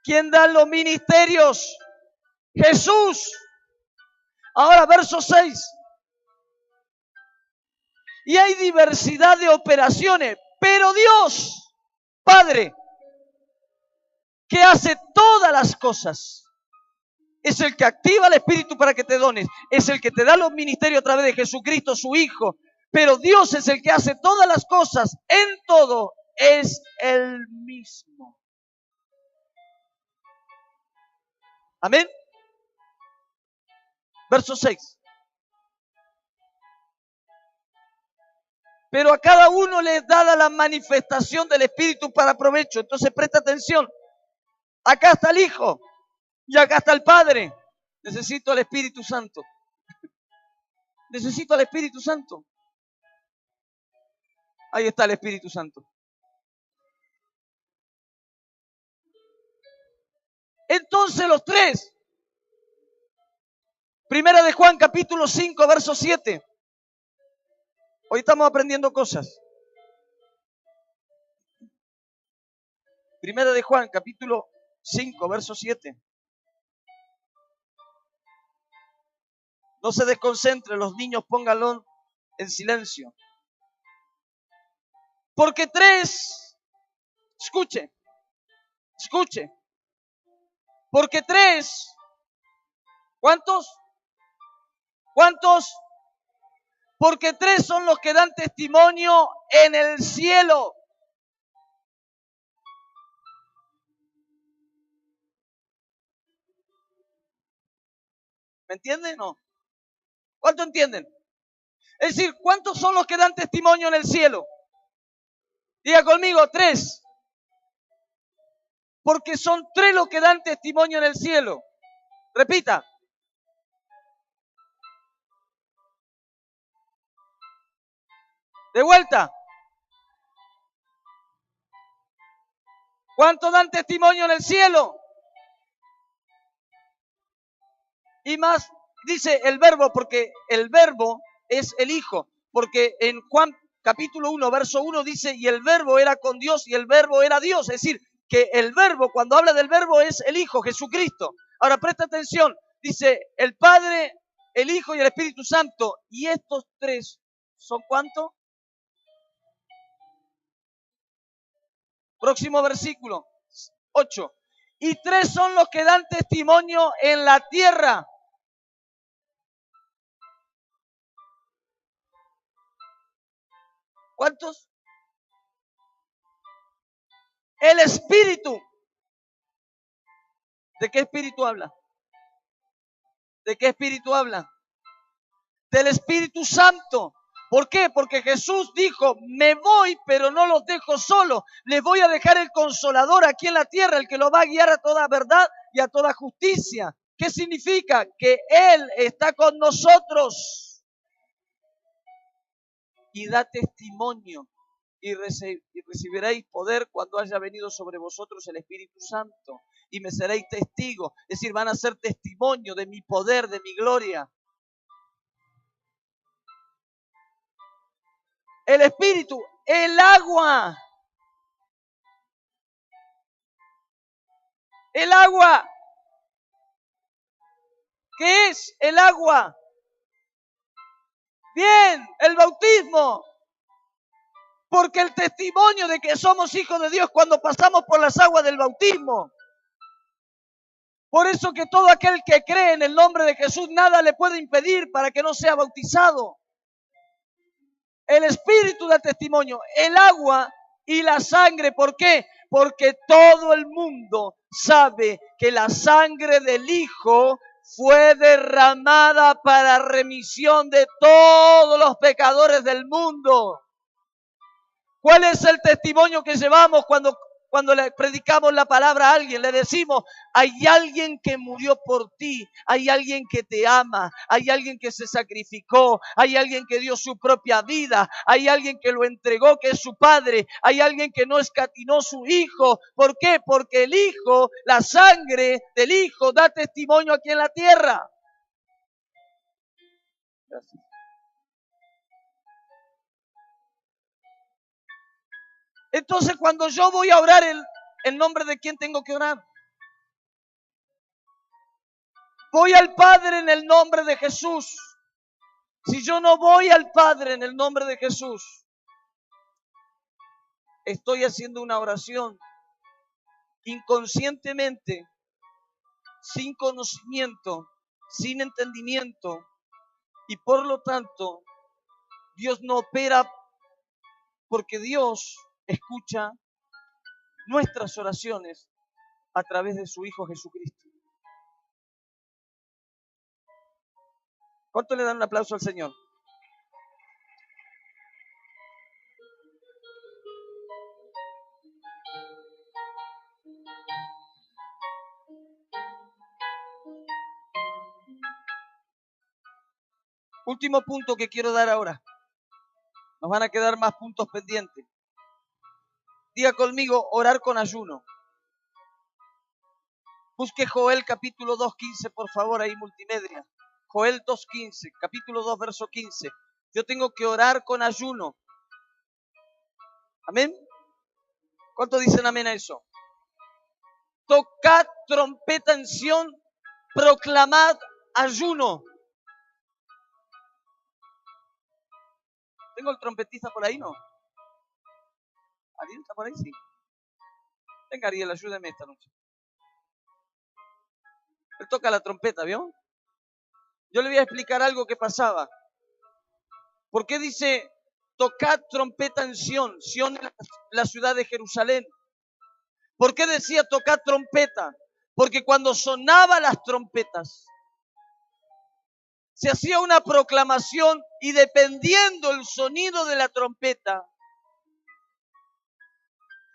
¿Quién da los ministerios? Jesús. Ahora, verso 6. Y hay diversidad de operaciones, pero Dios, Padre, que hace todas las cosas, es el que activa el Espíritu para que te dones, es el que te da los ministerios a través de Jesucristo, su Hijo, pero Dios es el que hace todas las cosas, en todo es el mismo. Amén. Verso 6. Pero a cada uno le es dada la manifestación del Espíritu para provecho. Entonces presta atención. Acá está el Hijo y acá está el Padre. Necesito al Espíritu Santo. Necesito al Espíritu Santo. Ahí está el Espíritu Santo. Entonces los tres. Primera de Juan, capítulo 5, verso 7. Hoy estamos aprendiendo cosas. Primera de Juan, capítulo 5, verso 7. No se desconcentre, los niños pónganlo en silencio. Porque tres, escuche, porque tres, ¿cuántos? Porque tres son los que dan testimonio en el cielo. ¿Me entienden o no? ¿Cuánto entienden? Es decir, ¿cuántos son los que dan testimonio en el cielo? Diga conmigo, tres. Porque son tres los que dan testimonio en el cielo. Repita. De vuelta. ¿Cuántos dan testimonio en el cielo? Y más, dice el verbo, porque el verbo es el Hijo. Porque en Juan capítulo 1, verso 1 dice, y el verbo era con Dios y el verbo era Dios. Es decir, que el verbo, cuando habla del verbo, es el Hijo, Jesucristo. Ahora presta atención, dice el Padre, el Hijo y el Espíritu Santo. Y estos tres, ¿son cuántos? Próximo versículo, 8. Y tres son los que dan testimonio en la tierra. ¿Cuántos? El Espíritu. ¿De qué Espíritu habla? ¿De qué Espíritu habla? Del Espíritu Santo. ¿Por qué? Porque Jesús dijo, me voy, pero no los dejo solos. Les voy a dejar el Consolador aquí en la tierra, el que los va a guiar a toda verdad y a toda justicia. ¿Qué significa? Que Él está con nosotros y da testimonio. Y recibiréis poder cuando haya venido sobre vosotros el Espíritu Santo. Y me seréis testigos. Es decir, van a ser testimonio de mi poder, de mi gloria. El Espíritu, el agua. El agua. ¿Qué es el agua? Bien, el bautismo. Porque el testimonio de que somos hijos de Dios cuando pasamos por las aguas del bautismo. Por eso que todo aquel que cree en el nombre de Jesús, nada le puede impedir para que no sea bautizado. El Espíritu da testimonio, el agua y la sangre. ¿Por qué? Porque todo el mundo sabe que la sangre del Hijo fue derramada para remisión de todos los pecadores del mundo. ¿Cuál es el testimonio que llevamos cuando le predicamos la palabra a alguien? Le decimos, hay alguien que murió por ti, hay alguien que te ama, hay alguien que se sacrificó, hay alguien que dio su propia vida, hay alguien que lo entregó, que es su Padre, hay alguien que no escatimó su Hijo. ¿Por qué? Porque el Hijo, la sangre del Hijo da testimonio aquí en la tierra. Gracias. Entonces, cuando yo voy a orar, ¿en nombre de quién tengo que orar? Voy al Padre en el nombre de Jesús. Si yo no voy al Padre en el nombre de Jesús, estoy haciendo una oración inconscientemente, sin conocimiento, sin entendimiento, y por lo tanto, Dios no opera porque Dios escucha nuestras oraciones a través de su Hijo Jesucristo. ¿Cuánto le dan un aplauso al Señor? Último punto que quiero dar ahora. Nos van a quedar más puntos pendientes. Diga conmigo, orar con ayuno. Busque Joel capítulo 2:15, por favor, ahí multimedia. Joel 2:15, capítulo 2, verso 15. Yo tengo que orar con ayuno. ¿Amén? ¿Cuántos dicen amén a eso? Tocad trompeta en Sión, proclamad ayuno. ¿Tengo el trompetista por ahí, no? ¿Ariel está por ahí? Sí. Venga, Ariel, ayúdame esta noche. Él toca la trompeta, ¿vio? Yo le voy a explicar algo que pasaba. ¿Por qué dice tocad trompeta en Sión? Sión es la ciudad de Jerusalén. ¿Por qué decía tocad trompeta? Porque cuando sonaban las trompetas, se hacía una proclamación y dependiendo el sonido de la trompeta,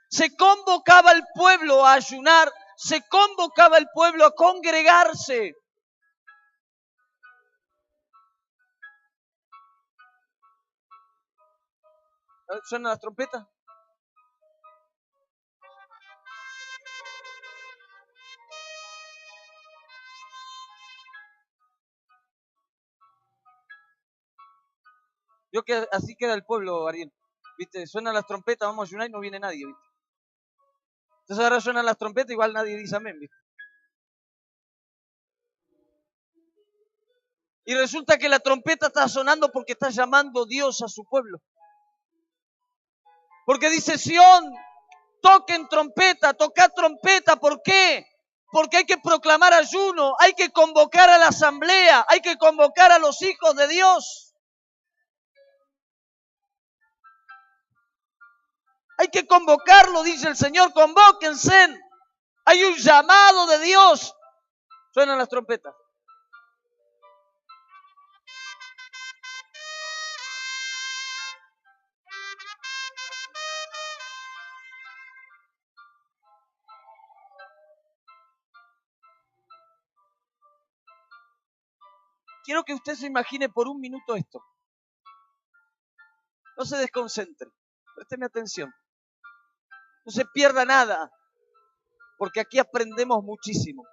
se convocaba al pueblo a ayunar, se convocaba al pueblo a congregarse. ¿Suenan las trompetas? Yo que así queda el pueblo, Ariel. ¿Viste? Suenan las trompetas, vamos a ayunar y no viene nadie, ¿viste? Entonces ahora suenan las trompetas, igual nadie dice amén, ¿viste? Y resulta que la trompeta está sonando porque está llamando Dios a su pueblo. Porque dice Sión, toquen trompeta, tocad trompeta. ¿Por qué? Porque hay que proclamar ayuno, hay que convocar a la asamblea, hay que convocar a los hijos de Dios. Hay que convocarlo, dice el Señor, convóquense. Hay un llamado de Dios. Suenan las trompetas. Quiero que usted se imagine por un minuto esto. No se desconcentre. Présteme atención. No se pierda nada. Porque aquí aprendemos muchísimo.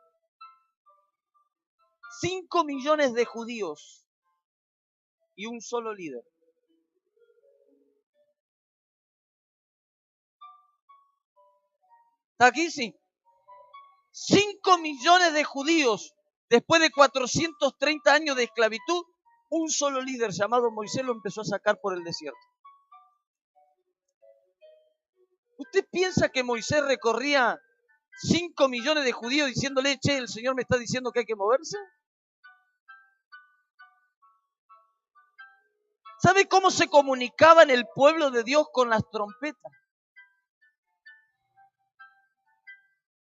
5 millones de judíos y un solo líder. ¿Está aquí? Sí. 5 millones de judíos, después de 430 años de esclavitud, un solo líder llamado Moisés lo empezó a sacar por el desierto. ¿Usted piensa que Moisés recorría 5 millones de judíos diciéndole, che, el Señor me está diciendo que hay que moverse? ¿Sabe cómo se comunicaba en el pueblo de Dios con las trompetas?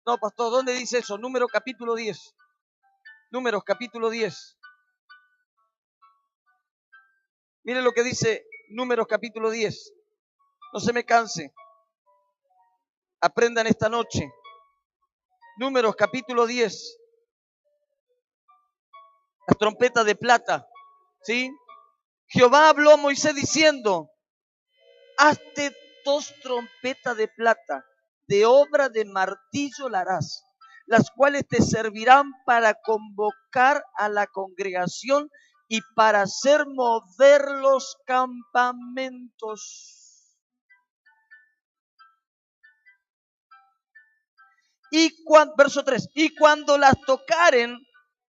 No, pastor, ¿dónde dice eso? Números capítulo 10. Números capítulo 10. Mire lo que dice Números capítulo 10. No se me canse. Aprendan esta noche. Números capítulo 10. Las trompetas de plata. ¿Sí? Jehová habló a Moisés diciendo, hazte 2 trompetas de plata, de obra de martillo la harás, las cuales te servirán para convocar a la congregación y para hacer mover los campamentos. Verso 3, y cuando las tocaren,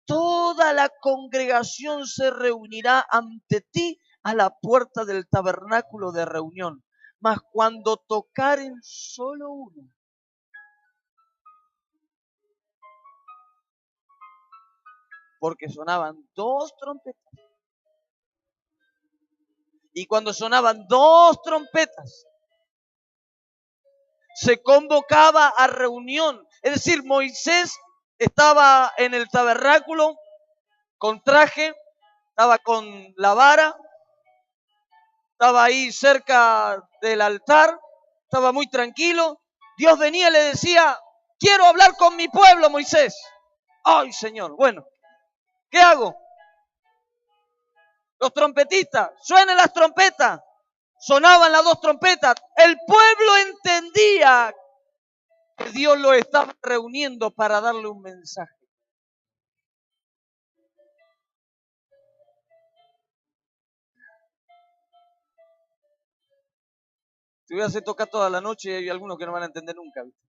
toda la congregación se reunirá ante ti a la puerta del tabernáculo de reunión. Mas cuando tocaren solo uno, porque sonaban 2 trompetas. Y cuando sonaban 2 trompetas, se convocaba a reunión. Es decir, Moisés estaba en el tabernáculo con traje, estaba con la vara, estaba ahí cerca del altar, estaba muy tranquilo. Dios venía y le decía, quiero hablar con mi pueblo, Moisés. Ay, Señor, bueno, ¿qué hago? Los trompetistas, suenen las trompetas. Sonaban las dos trompetas. El pueblo entendía que Dios lo estaba reuniendo para darle un mensaje. Te voy a hacer tocar toda la noche y hay algunos que no van a entender nunca, ¿viste?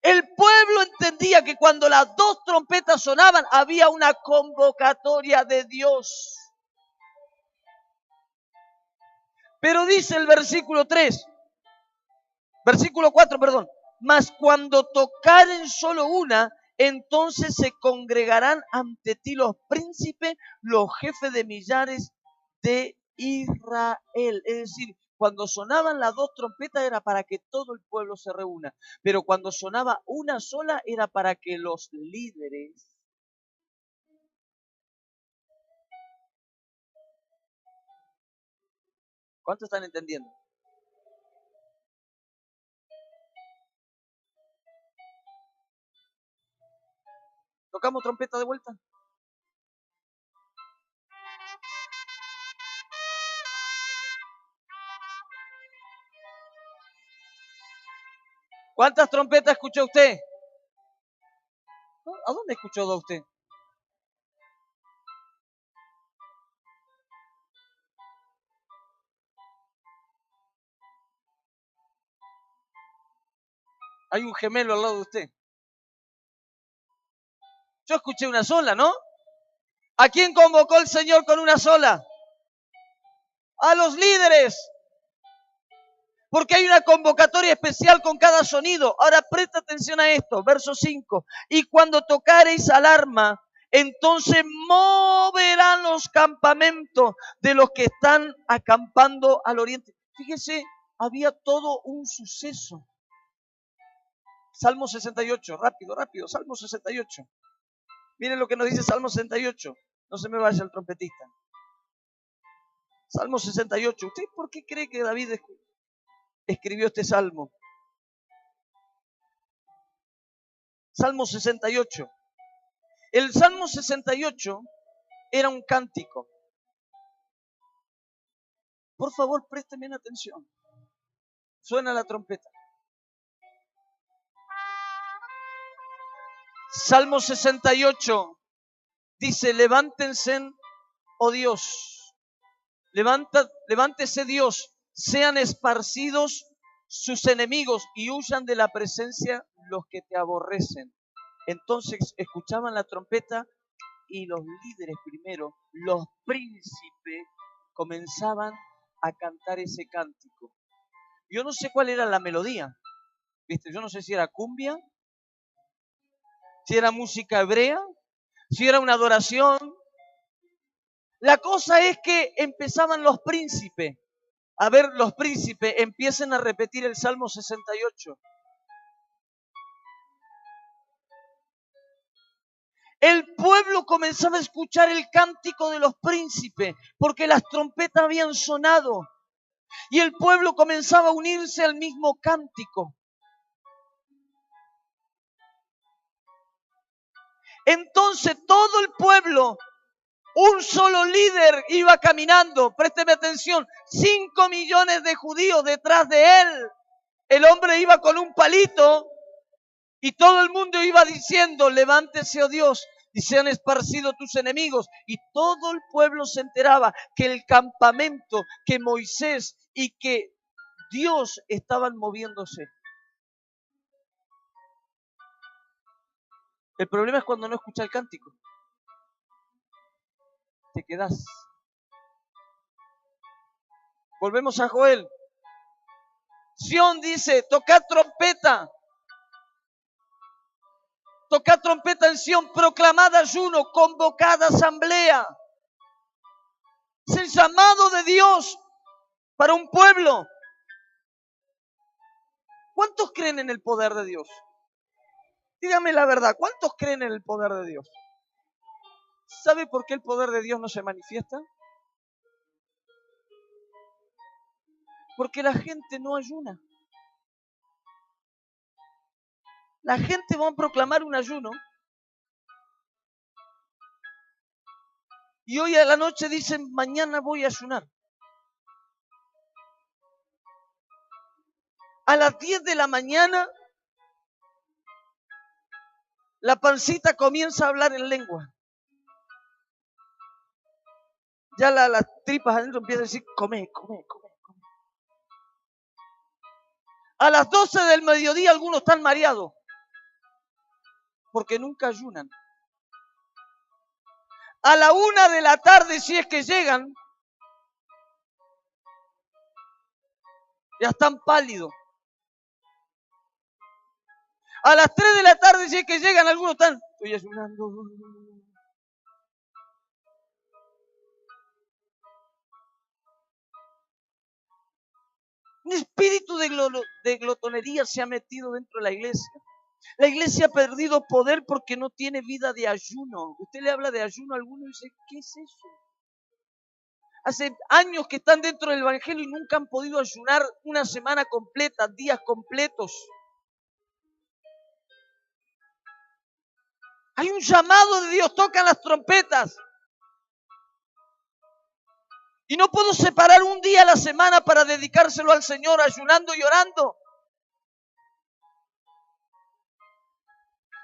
El pueblo entendía que cuando las dos trompetas sonaban había una convocatoria de Dios. Pero dice el versículo 4, perdón. Mas cuando tocaren solo una, entonces se congregarán ante ti los príncipes, los jefes de millares de Israel. Es decir, cuando sonaban las dos trompetas era para que todo el pueblo se reúna, pero cuando sonaba una sola era para que los líderes. ¿Cuántos están entendiendo? ¿Tocamos trompeta de vuelta? ¿Cuántas trompetas escuchó usted? ¿A dónde escuchó usted? Hay un gemelo al lado de usted. Yo escuché una sola, ¿no? ¿A quién convocó el Señor con una sola? A los líderes. Porque hay una convocatoria especial con cada sonido. Ahora presta atención a esto, verso 5. Y cuando tocareis alarma, entonces moverán los campamentos de los que están acampando al oriente. Fíjese, había todo un suceso. Salmo 68, rápido, Salmo 68. Miren lo que nos dice Salmo 68. No se me vaya el trompetista. Salmo 68. ¿Usted por qué cree que David escribió este salmo? Salmo 68. El Salmo 68 era un cántico. Por favor, présteme atención. Suena la trompeta. Salmo 68 dice: levántense, oh Dios, levántese Dios, sean esparcidos sus enemigos y huyan de la presencia los que te aborrecen. Entonces escuchaban la trompeta y los líderes primero, los príncipes, comenzaban a cantar ese cántico. Yo no sé cuál era la melodía, ¿viste? Yo no sé si era cumbia, si era música hebrea, si era una adoración. La cosa es que empezaban los príncipes. A ver, los príncipes empiecen a repetir el Salmo 68. El pueblo comenzaba a escuchar el cántico de los príncipes porque las trompetas habían sonado y el pueblo comenzaba a unirse al mismo cántico. Entonces todo el pueblo, un solo líder iba caminando. Présteme atención, 5 millones de judíos detrás de él. El hombre iba con un palito y todo el mundo iba diciendo: levántese, oh Dios, y sean esparcidos tus enemigos. Y todo el pueblo se enteraba que el campamento, que Moisés y que Dios estaban moviéndose. El problema es cuando no escuchas el cántico. Te quedás. Volvemos a Joel. Sión dice: tocad trompeta. Tocad trompeta en Sión, proclamad ayuno, convocad asamblea. Es el llamado de Dios para un pueblo. ¿Cuántos creen en el poder de Dios? Dígame la verdad, ¿cuántos creen en el poder de Dios? ¿Sabe por qué el poder de Dios no se manifiesta? Porque la gente no ayuna. La gente va a proclamar un ayuno Y hoy a la noche dicen, mañana voy a ayunar. A las 10 de la mañana, la pancita comienza a hablar en lengua. Ya las tripas adentro empiezan a decir, come, come, come, come. A las 12 del mediodía algunos están mareados, porque nunca ayunan. A la 1 de la tarde, si es que llegan, ya están pálidos. A las 3 de la tarde, si es que llegan, algunos están, estoy ayunando. Un espíritu de glotonería se ha metido dentro de la iglesia. La iglesia ha perdido poder porque no tiene vida de ayuno. Usted le habla de ayuno a alguno y dice, ¿qué es eso? Hace años que están dentro del evangelio y nunca han podido ayunar una semana completa, días completos. Hay un llamado de Dios, tocan las trompetas. Y no puedo separar un día a la semana para dedicárselo al Señor, ayunando y orando.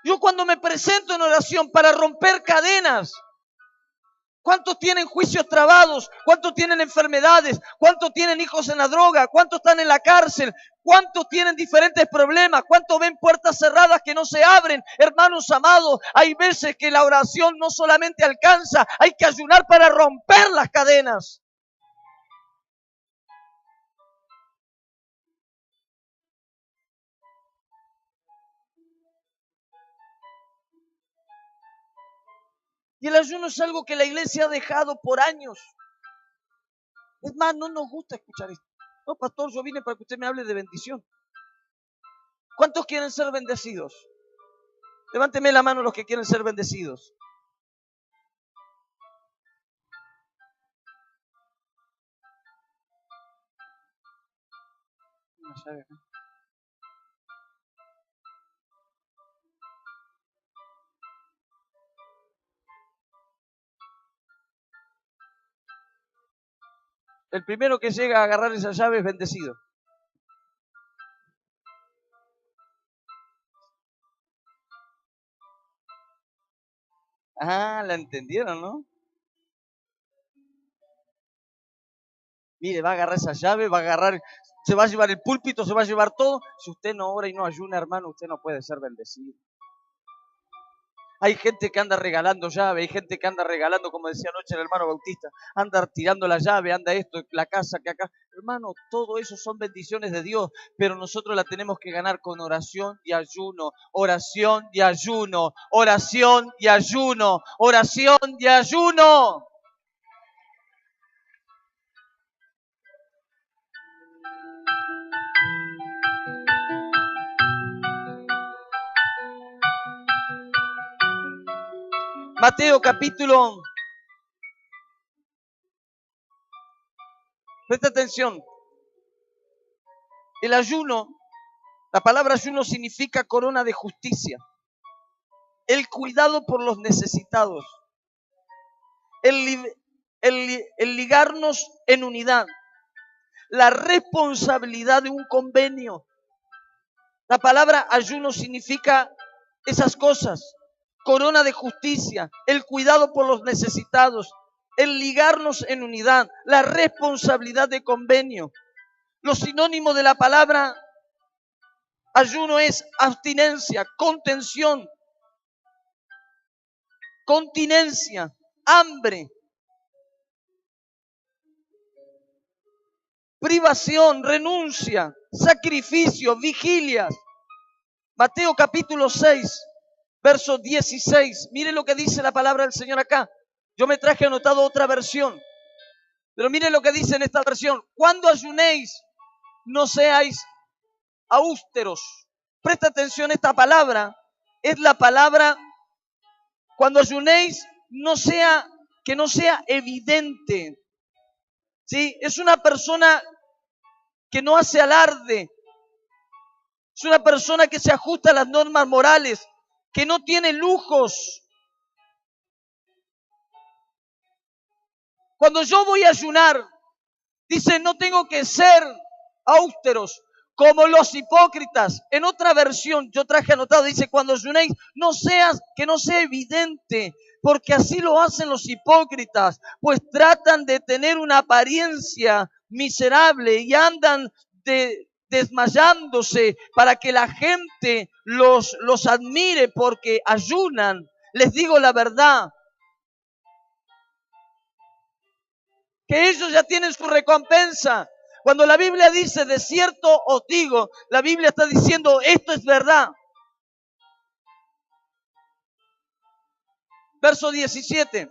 Yo cuando me presento en oración para romper cadenas, ¿cuántos tienen juicios trabados? ¿Cuántos tienen enfermedades? ¿Cuántos tienen hijos en la droga? ¿Cuántos están en la cárcel? ¿Cuántos tienen diferentes problemas? ¿Cuántos ven puertas cerradas que no se abren? Hermanos amados, hay veces que la oración no solamente alcanza, hay que ayunar para romper las cadenas. Y el ayuno es algo que la iglesia ha dejado por años. Es más, no nos gusta escuchar esto. No, pastor, yo vine para que usted me hable de bendición. ¿Cuántos quieren ser bendecidos? Levánteme la mano los que quieren ser bendecidos. El primero que llega a agarrar esa llave es bendecido. Ah, la entendieron, ¿no? Mire, va a agarrar esa llave, se va a llevar el púlpito, se va a llevar todo. Si usted no ora y no ayuna, hermano, usted no puede ser bendecido. Hay gente que anda regalando llave, hay gente que anda regalando, como decía anoche el hermano Bautista, anda tirando la llave, anda esto, la casa que acá. Hermano, todo eso son bendiciones de Dios, pero nosotros la tenemos que ganar con oración y ayuno, oración y ayuno, oración y ayuno, oración y ayuno. Mateo capítulo. Presta atención. El ayuno, la palabra ayuno significa corona de justicia. El cuidado por los necesitados. El ligarnos en unidad. La responsabilidad de un convenio. La palabra ayuno significa esas cosas. Corona de justicia, el cuidado por los necesitados, el ligarnos en unidad, la responsabilidad de convenio. Los sinónimos de la palabra ayuno es abstinencia, contención, continencia, hambre, privación, renuncia, sacrificio, vigilias. Mateo capítulo 6, verso 16. Mire lo que dice la palabra del Señor acá. Yo me traje anotado otra versión, pero mire lo que dice en esta versión. Cuando ayunéis, no seáis austeros. Presta atención, esta palabra es la palabra, cuando ayunéis, que no sea evidente. ¿Sí? Es una persona que no hace alarde. Es una persona que se ajusta a las normas morales, que no tiene lujos. Cuando yo voy a ayunar, dice, no tengo que ser austeros como los hipócritas. En otra versión, yo traje anotado, dice, cuando ayunéis, que no sea evidente, porque así lo hacen los hipócritas, pues tratan de tener una apariencia miserable y andan desmayándose para que la gente los admire porque ayunan. Les digo la verdad, que ellos ya tienen su recompensa. Cuando la Biblia dice, de cierto os digo, la Biblia está diciendo, esto es verdad. Verso 17.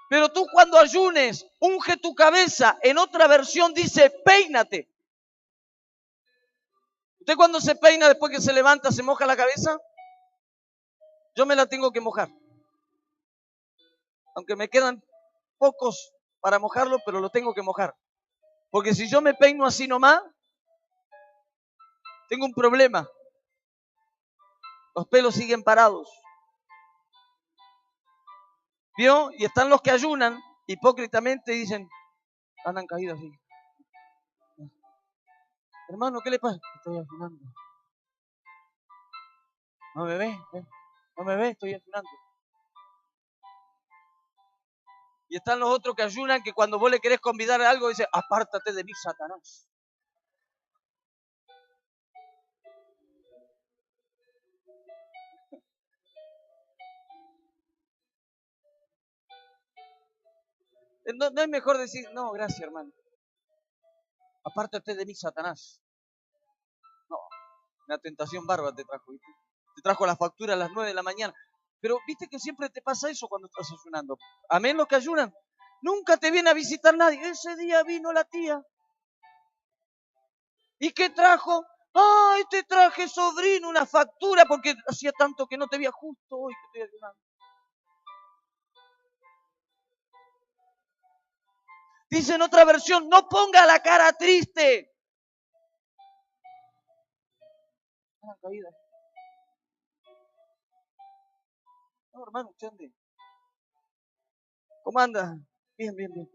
Pero tú cuando ayunes, unge tu cabeza. En otra versión dice, peínate. ¿Usted cuando se peina después que se levanta, se moja la cabeza? Yo me la tengo que mojar. Aunque me quedan pocos para mojarlo, pero lo tengo que mojar. Porque si yo me peino así nomás, tengo un problema. Los pelos siguen parados. ¿Vio? Y están los que ayunan hipócritamente y dicen, andan caídos así. Hermano, ¿qué le pasa? Estoy ayunando. No me ve, no me ve, estoy ayunando. Y están los otros que ayunan, que cuando vos le querés convidar a algo, dice, apártate de mí, Satanás. No es mejor decir, no, gracias, hermano. Apártate de mí, Satanás. No, una tentación bárbara te trajo, ¿viste? Te trajo la factura a las 9 de la mañana. Pero viste que siempre te pasa eso cuando estás ayunando. Amén, los que ayunan. Nunca te viene a visitar nadie. Ese día vino la tía. ¿Y qué trajo? Ay, te traje, sobrino, una factura porque hacía tanto que no te veía justo hoy que estoy ayunando. Dice en otra versión, no ponga la cara triste. No, hermano, usted ande. ¿Cómo anda? Bien, bien, bien.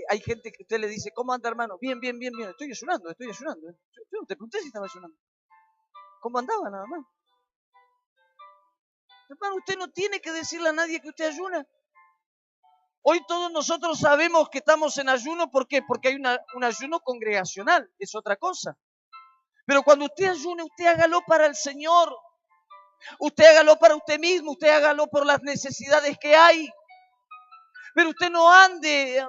Hay gente que usted le dice, ¿cómo anda, hermano? Bien, bien, bien, bien. Estoy ayunando. Yo no te pregunté si estaba ayunando. ¿Cómo andaba nada más? Hermano, usted no tiene que decirle a nadie que usted ayuna. Hoy todos nosotros sabemos que estamos en ayuno. ¿Por qué? Porque hay un ayuno congregacional. Es otra cosa. Pero cuando usted ayune, usted hágalo para el Señor. Usted hágalo para usted mismo. Usted hágalo por las necesidades que hay. Pero usted no ande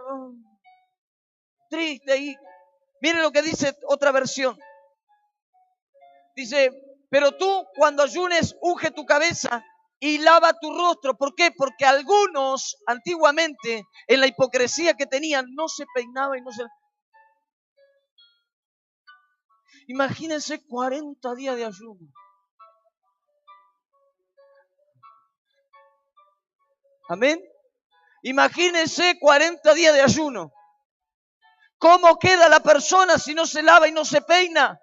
triste ahí. Mire lo que dice otra versión. Dice, pero tú cuando ayunes, unge tu cabeza y lava tu rostro. ¿Por qué? Porque algunos antiguamente, en la hipocresía que tenían, no se peinaban y no se... Imagínense 40 días de ayuno. Amén. Imagínense 40 días de ayuno. ¿Cómo queda la persona si no se lava y no se peina?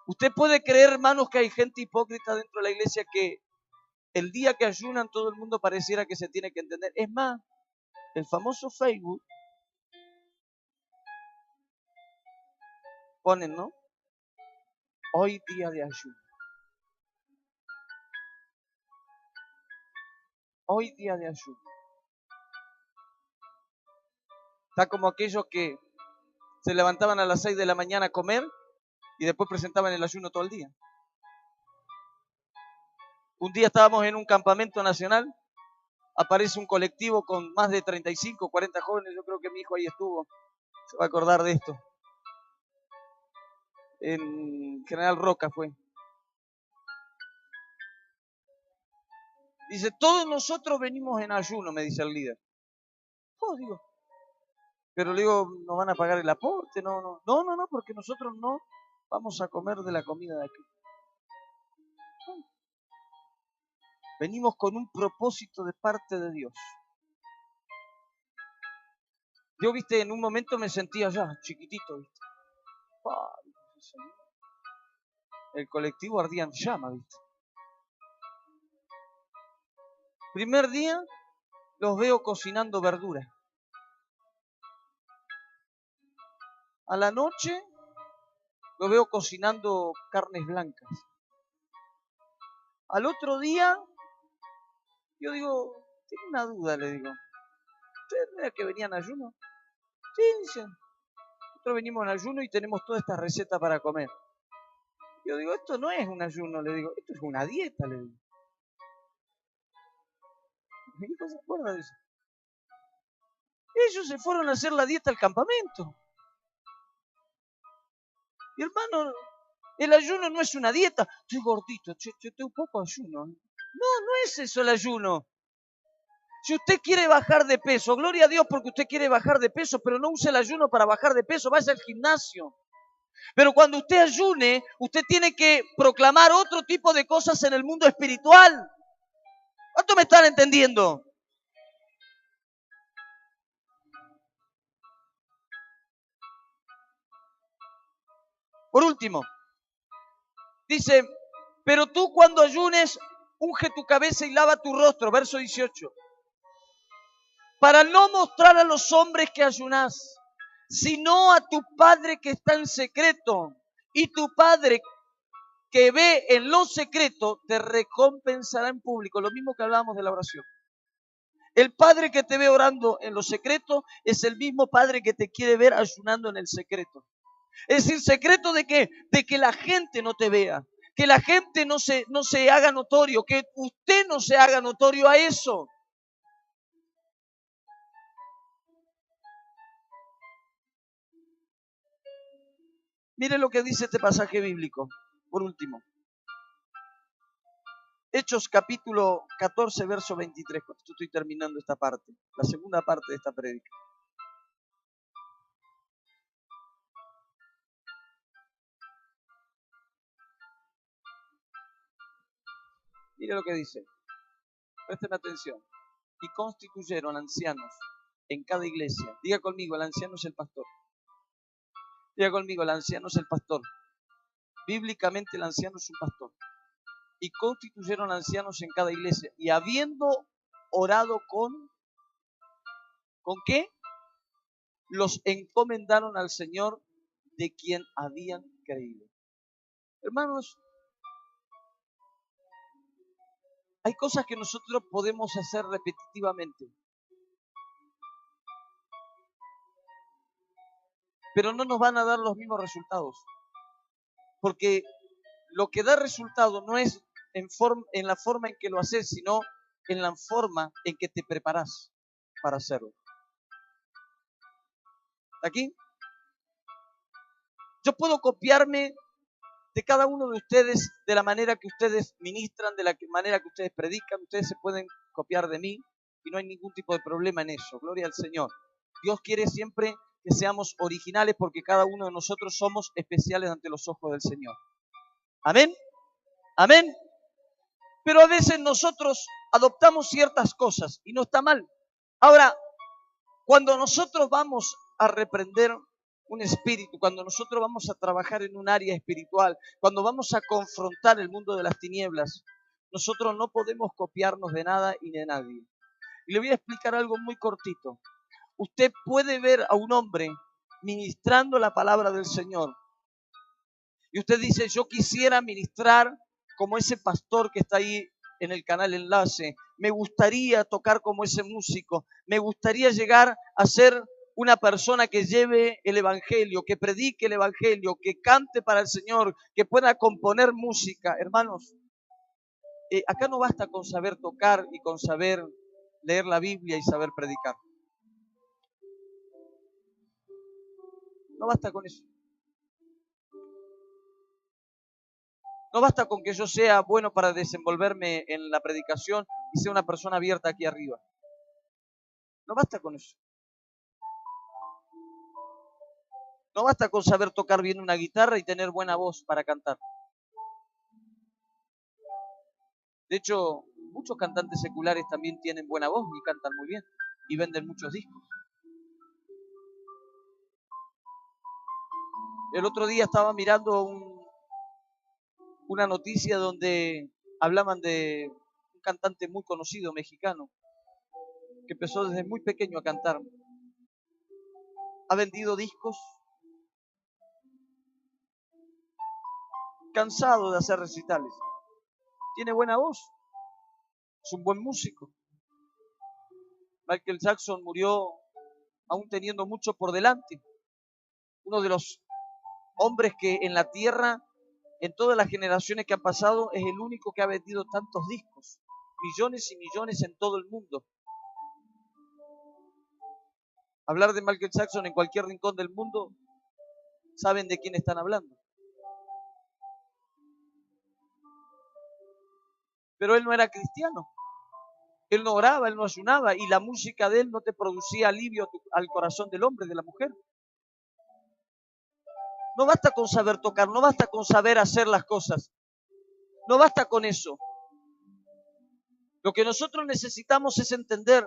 Usted puede creer, hermanos, que hay gente hipócrita dentro de la iglesia que el día que ayunan todo el mundo pareciera que se tiene que entender. Es más, el famoso Facebook ponen, ¿no? Hoy día de ayuno. Hoy día de ayuno. Está como aquellos que se levantaban a las 6 de la mañana a comer y después presentaban el ayuno todo el día. Un día estábamos en un campamento nacional, aparece un colectivo con más de 35, 40 jóvenes, yo creo que mi hijo ahí estuvo, se va a acordar de esto. En General Roca fue. Dice, todos nosotros venimos en ayuno, me dice el líder. Oh, digo. Pero le digo, ¿nos van a pagar el aporte? No, porque nosotros no vamos a comer de la comida de aquí. Venimos con un propósito de parte de Dios. Yo, viste, en un momento me sentía ya chiquitito, viste. el colectivo ardía en llama, ¿viste? Primer día los veo cocinando verduras. A la noche los veo cocinando carnes blancas. Al otro día, yo digo, tengo una duda, le digo. ¿Ustedes no era que venían a ayuno? Sí, dicen. Nosotros venimos en ayuno y tenemos toda esta receta para comer. Yo digo, esto no es un ayuno, le digo, esto es una dieta, le digo. Mi hijo se acuerda de eso. Ellos se fueron a hacer la dieta al campamento. Y hermano, el ayuno no es una dieta. Estoy gordito, estoy un poco ayuno. No es eso el ayuno. Si usted quiere bajar de peso, gloria a Dios porque usted quiere bajar de peso, pero no use el ayuno para bajar de peso, vaya al gimnasio. Pero cuando usted ayune, usted tiene que proclamar otro tipo de cosas en el mundo espiritual. ¿Cuánto me están entendiendo? Por último, dice, pero tú cuando ayunes, unge tu cabeza y lava tu rostro, verso 18, para no mostrar a los hombres que ayunás, sino a tu Padre que está en secreto, y tu Padre que ve en lo secreto te recompensará en público. Lo mismo que hablábamos de la oración. El Padre que te ve orando en lo secreto es el mismo Padre que te quiere ver ayunando en el secreto. Es decir, secreto de qué? De que la gente no te vea, que la gente no se haga notorio, que usted no se haga notorio a eso. Mire lo que dice este pasaje bíblico, por último. Hechos capítulo 14, verso 23. Con esto estoy terminando esta parte, la segunda parte de esta prédica. Mire lo que dice. Presten atención. Y constituyeron ancianos en cada iglesia. Diga conmigo, el anciano es el pastor. Diga conmigo, el anciano es el pastor. Bíblicamente el anciano es un pastor. Y constituyeron ancianos en cada iglesia. Y habiendo orado ¿con qué? Los encomendaron al Señor de quien habían creído. Hermanos, hay cosas que nosotros podemos hacer repetitivamente, pero no nos van a dar los mismos resultados. Porque lo que da resultado no es en la forma en que lo haces, sino en la forma en que te preparas para hacerlo. ¿Aquí? Yo puedo copiarme de cada uno de ustedes, de la manera que ustedes ministran, de la manera que ustedes predican. Ustedes se pueden copiar de mí y no hay ningún tipo de problema en eso. Gloria al Señor. Dios quiere siempre que seamos originales porque cada uno de nosotros somos especiales ante los ojos del Señor. Amén. Amén. Pero a veces nosotros adoptamos ciertas cosas y no está mal. Ahora, cuando nosotros vamos a reprender un espíritu, cuando nosotros vamos a trabajar en un área espiritual, cuando vamos a confrontar el mundo de las tinieblas, nosotros no podemos copiarnos de nada y de nadie. Y le voy a explicar algo muy cortito. Usted puede ver a un hombre ministrando la palabra del Señor y usted dice, yo quisiera ministrar como ese pastor que está ahí en el canal Enlace, me gustaría tocar como ese músico, me gustaría llegar a ser una persona que lleve el evangelio, que predique el evangelio, que cante para el Señor, que pueda componer música. Hermanos, acá no basta con saber tocar y con saber leer la Biblia y saber predicar. No basta con eso. No basta con que yo sea bueno para desenvolverme en la predicación y sea una persona abierta aquí arriba. No basta con eso. No basta con saber tocar bien una guitarra y tener buena voz para cantar. De hecho, muchos cantantes seculares también tienen buena voz y cantan muy bien y venden muchos discos. El otro día estaba mirando una noticia donde hablaban de un cantante muy conocido mexicano que empezó desde muy pequeño a cantar. Ha vendido discos, cansado de hacer recitales. Tiene buena voz, es un buen músico. Michael Jackson murió aún teniendo mucho por delante. Uno de los hombres que en la tierra, en todas las generaciones que han pasado, es el único que ha vendido tantos discos. Millones y millones en todo el mundo. Hablar de Michael Jackson en cualquier rincón del mundo, saben de quién están hablando. Pero él no era cristiano. Él no oraba, él no ayunaba, y la música de él no te producía alivio al corazón del hombre, de la mujer. No basta con saber tocar, no basta con saber hacer las cosas. No basta con eso. Lo que nosotros necesitamos es entender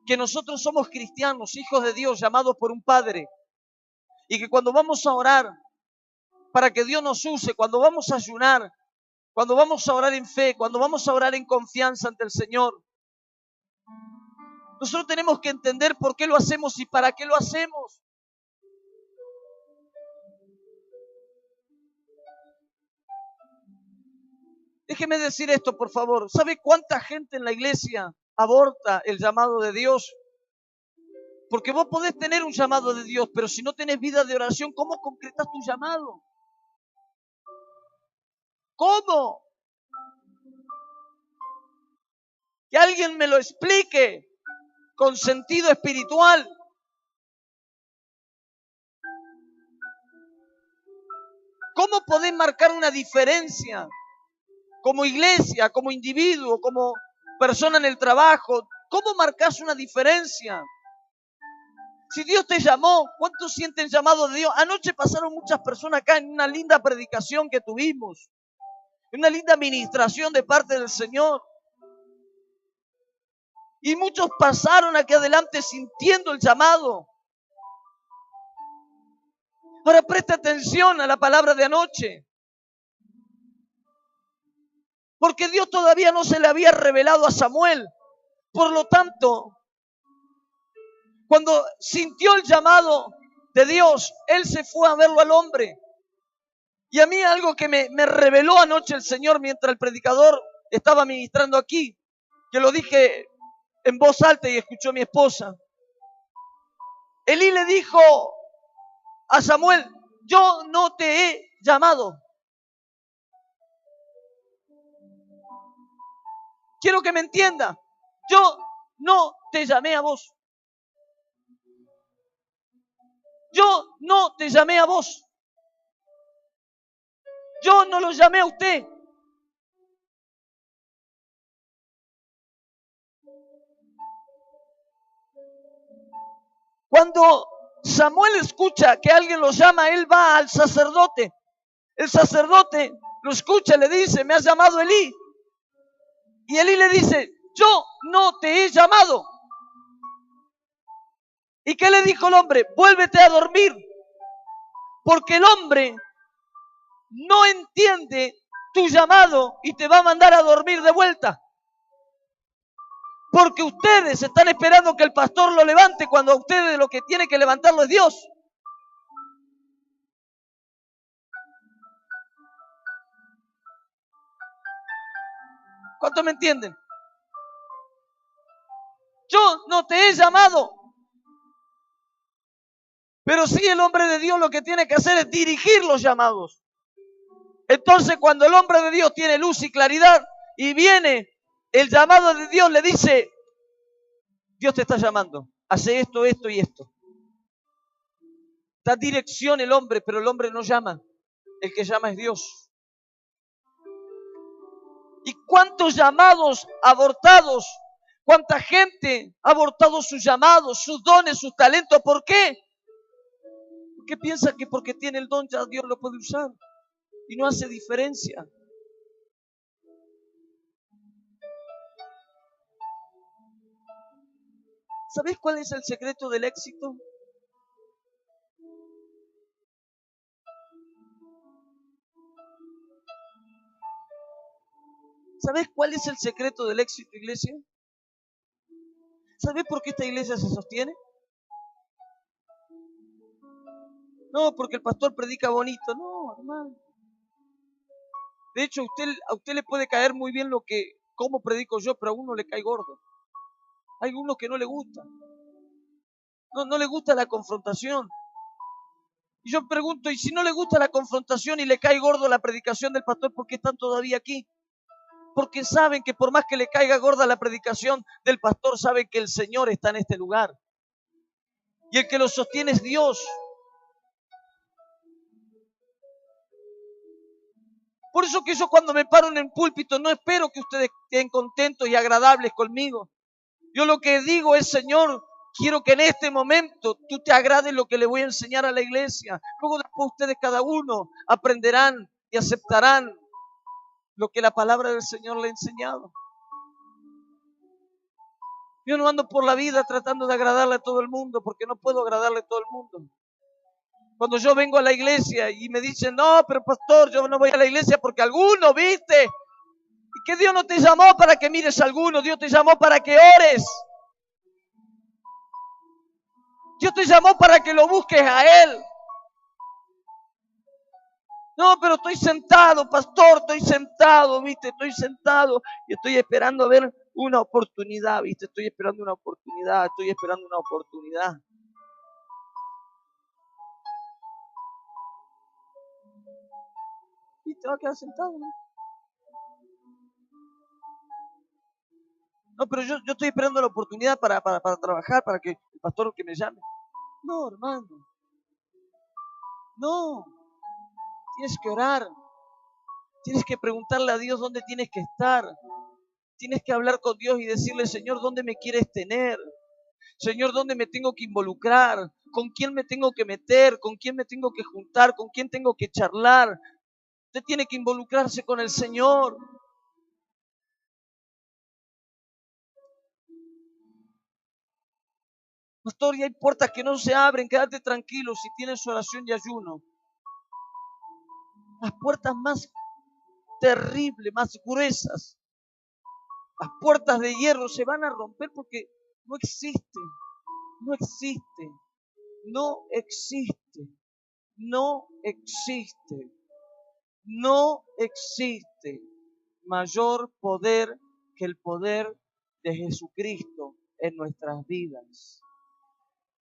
que nosotros somos cristianos, hijos de Dios, llamados por un Padre. Y que cuando vamos a orar para que Dios nos use, cuando vamos a ayunar, cuando vamos a orar en fe, cuando vamos a orar en confianza ante el Señor, nosotros tenemos que entender por qué lo hacemos y para qué lo hacemos. Déjeme decir esto, por favor. ¿Sabe cuánta gente en la iglesia aborta el llamado de Dios? Porque vos podés tener un llamado de Dios, pero si no tenés vida de oración, ¿cómo concretas tu llamado? ¿Cómo? Que alguien me lo explique con sentido espiritual. ¿Cómo podés marcar una diferencia como iglesia, como individuo, como persona en el trabajo? ¿Cómo marcas una diferencia? Si Dios te llamó, ¿cuántos sienten llamado de Dios? Anoche pasaron muchas personas acá en una linda predicación que tuvimos, en una linda administración de parte del Señor. Y muchos pasaron aquí adelante sintiendo el llamado. Ahora presta atención a la palabra de anoche. Porque Dios todavía no se le había revelado a Samuel. Por lo tanto, cuando sintió el llamado de Dios, él se fue a verlo al hombre. Y a mí algo que me reveló anoche el Señor mientras el predicador estaba ministrando aquí, que lo dije en voz alta y escuchó mi esposa. Elí le dijo a Samuel: yo no te he llamado. Quiero que me entienda. Yo no te llamé a vos. Yo no te llamé a vos. Yo no lo llamé a usted. Cuando Samuel escucha que alguien lo llama, él va al sacerdote. El sacerdote lo escucha y le dice: me has llamado Elí. Y Elí le dice: yo no te he llamado. ¿Y qué le dijo el hombre? Vuélvete a dormir. Porque el hombre no entiende tu llamado y te va a mandar a dormir de vuelta. Porque ustedes están esperando que el pastor lo levante cuando a ustedes lo que tiene que levantarlo es Dios. ¿Cuántos me entienden? Yo no te he llamado. Pero sí, el hombre de Dios lo que tiene que hacer es dirigir los llamados. Entonces, cuando el hombre de Dios tiene luz y claridad y viene el llamado de Dios, le dice: Dios te está llamando, hace esto, esto y esto. Da dirección el hombre, pero el hombre no llama. El que llama es Dios. ¿Y cuántos llamados abortados? ¿Cuánta gente ha abortado sus llamados, sus dones, sus talentos? ¿Por qué? Porque piensa que porque tiene el don ya Dios lo puede usar. Y no hace diferencia. ¿Sabés cuál es el secreto del éxito? ¿Sabes cuál es el secreto del éxito, iglesia? ¿Sabes por qué esta iglesia se sostiene? No, porque el pastor predica bonito. No, hermano. De hecho, a usted le puede caer muy bien cómo predico yo, pero a uno le cae gordo. Hay unos que no le gusta. No le gusta la confrontación. Y yo pregunto, ¿y si no le gusta la confrontación y le cae gordo la predicación del pastor, por qué están todavía aquí? Porque saben que por más que le caiga gorda la predicación del pastor, saben que el Señor está en este lugar. Y el que lo sostiene es Dios. Por eso que yo cuando me paro en el púlpito no espero que ustedes estén contentos y agradables conmigo. Yo lo que digo es, Señor, quiero que en este momento tú te agrades lo que le voy a enseñar a la iglesia. Luego después ustedes cada uno aprenderán y aceptarán lo que la palabra del Señor le ha enseñado. Yo no ando por la vida tratando de agradarle a todo el mundo, porque no puedo agradarle a todo el mundo. Cuando yo vengo a la iglesia y me dicen, no, pero pastor, yo no voy a la iglesia porque alguno, ¿viste? Y que Dios no te llamó para que mires a alguno, Dios te llamó para que ores. Dios te llamó para que lo busques a Él. No, pero estoy sentado, pastor, estoy sentado, ¿viste? Estoy sentado y estoy esperando a ver una oportunidad, ¿viste? Estoy esperando una oportunidad. Y te vas a quedar sentado, ¿no? No, pero yo estoy esperando la oportunidad para trabajar, para que el pastor que me llame. No, hermano. No. Tienes que orar. Tienes que preguntarle a Dios dónde tienes que estar. Tienes que hablar con Dios y decirle, Señor, ¿dónde me quieres tener? Señor, ¿dónde me tengo que involucrar? ¿Con quién me tengo que meter? ¿Con quién me tengo que juntar? ¿Con quién tengo que charlar? Usted tiene que involucrarse con el Señor. Pastor, y hay puertas que no se abren. Quédate tranquilo si tienes oración y ayuno. Las puertas más terribles, más gruesas, las puertas de hierro se van a romper porque no existe, no existe, no existe, no existe, no existe mayor poder que el poder de Jesucristo en nuestras vidas.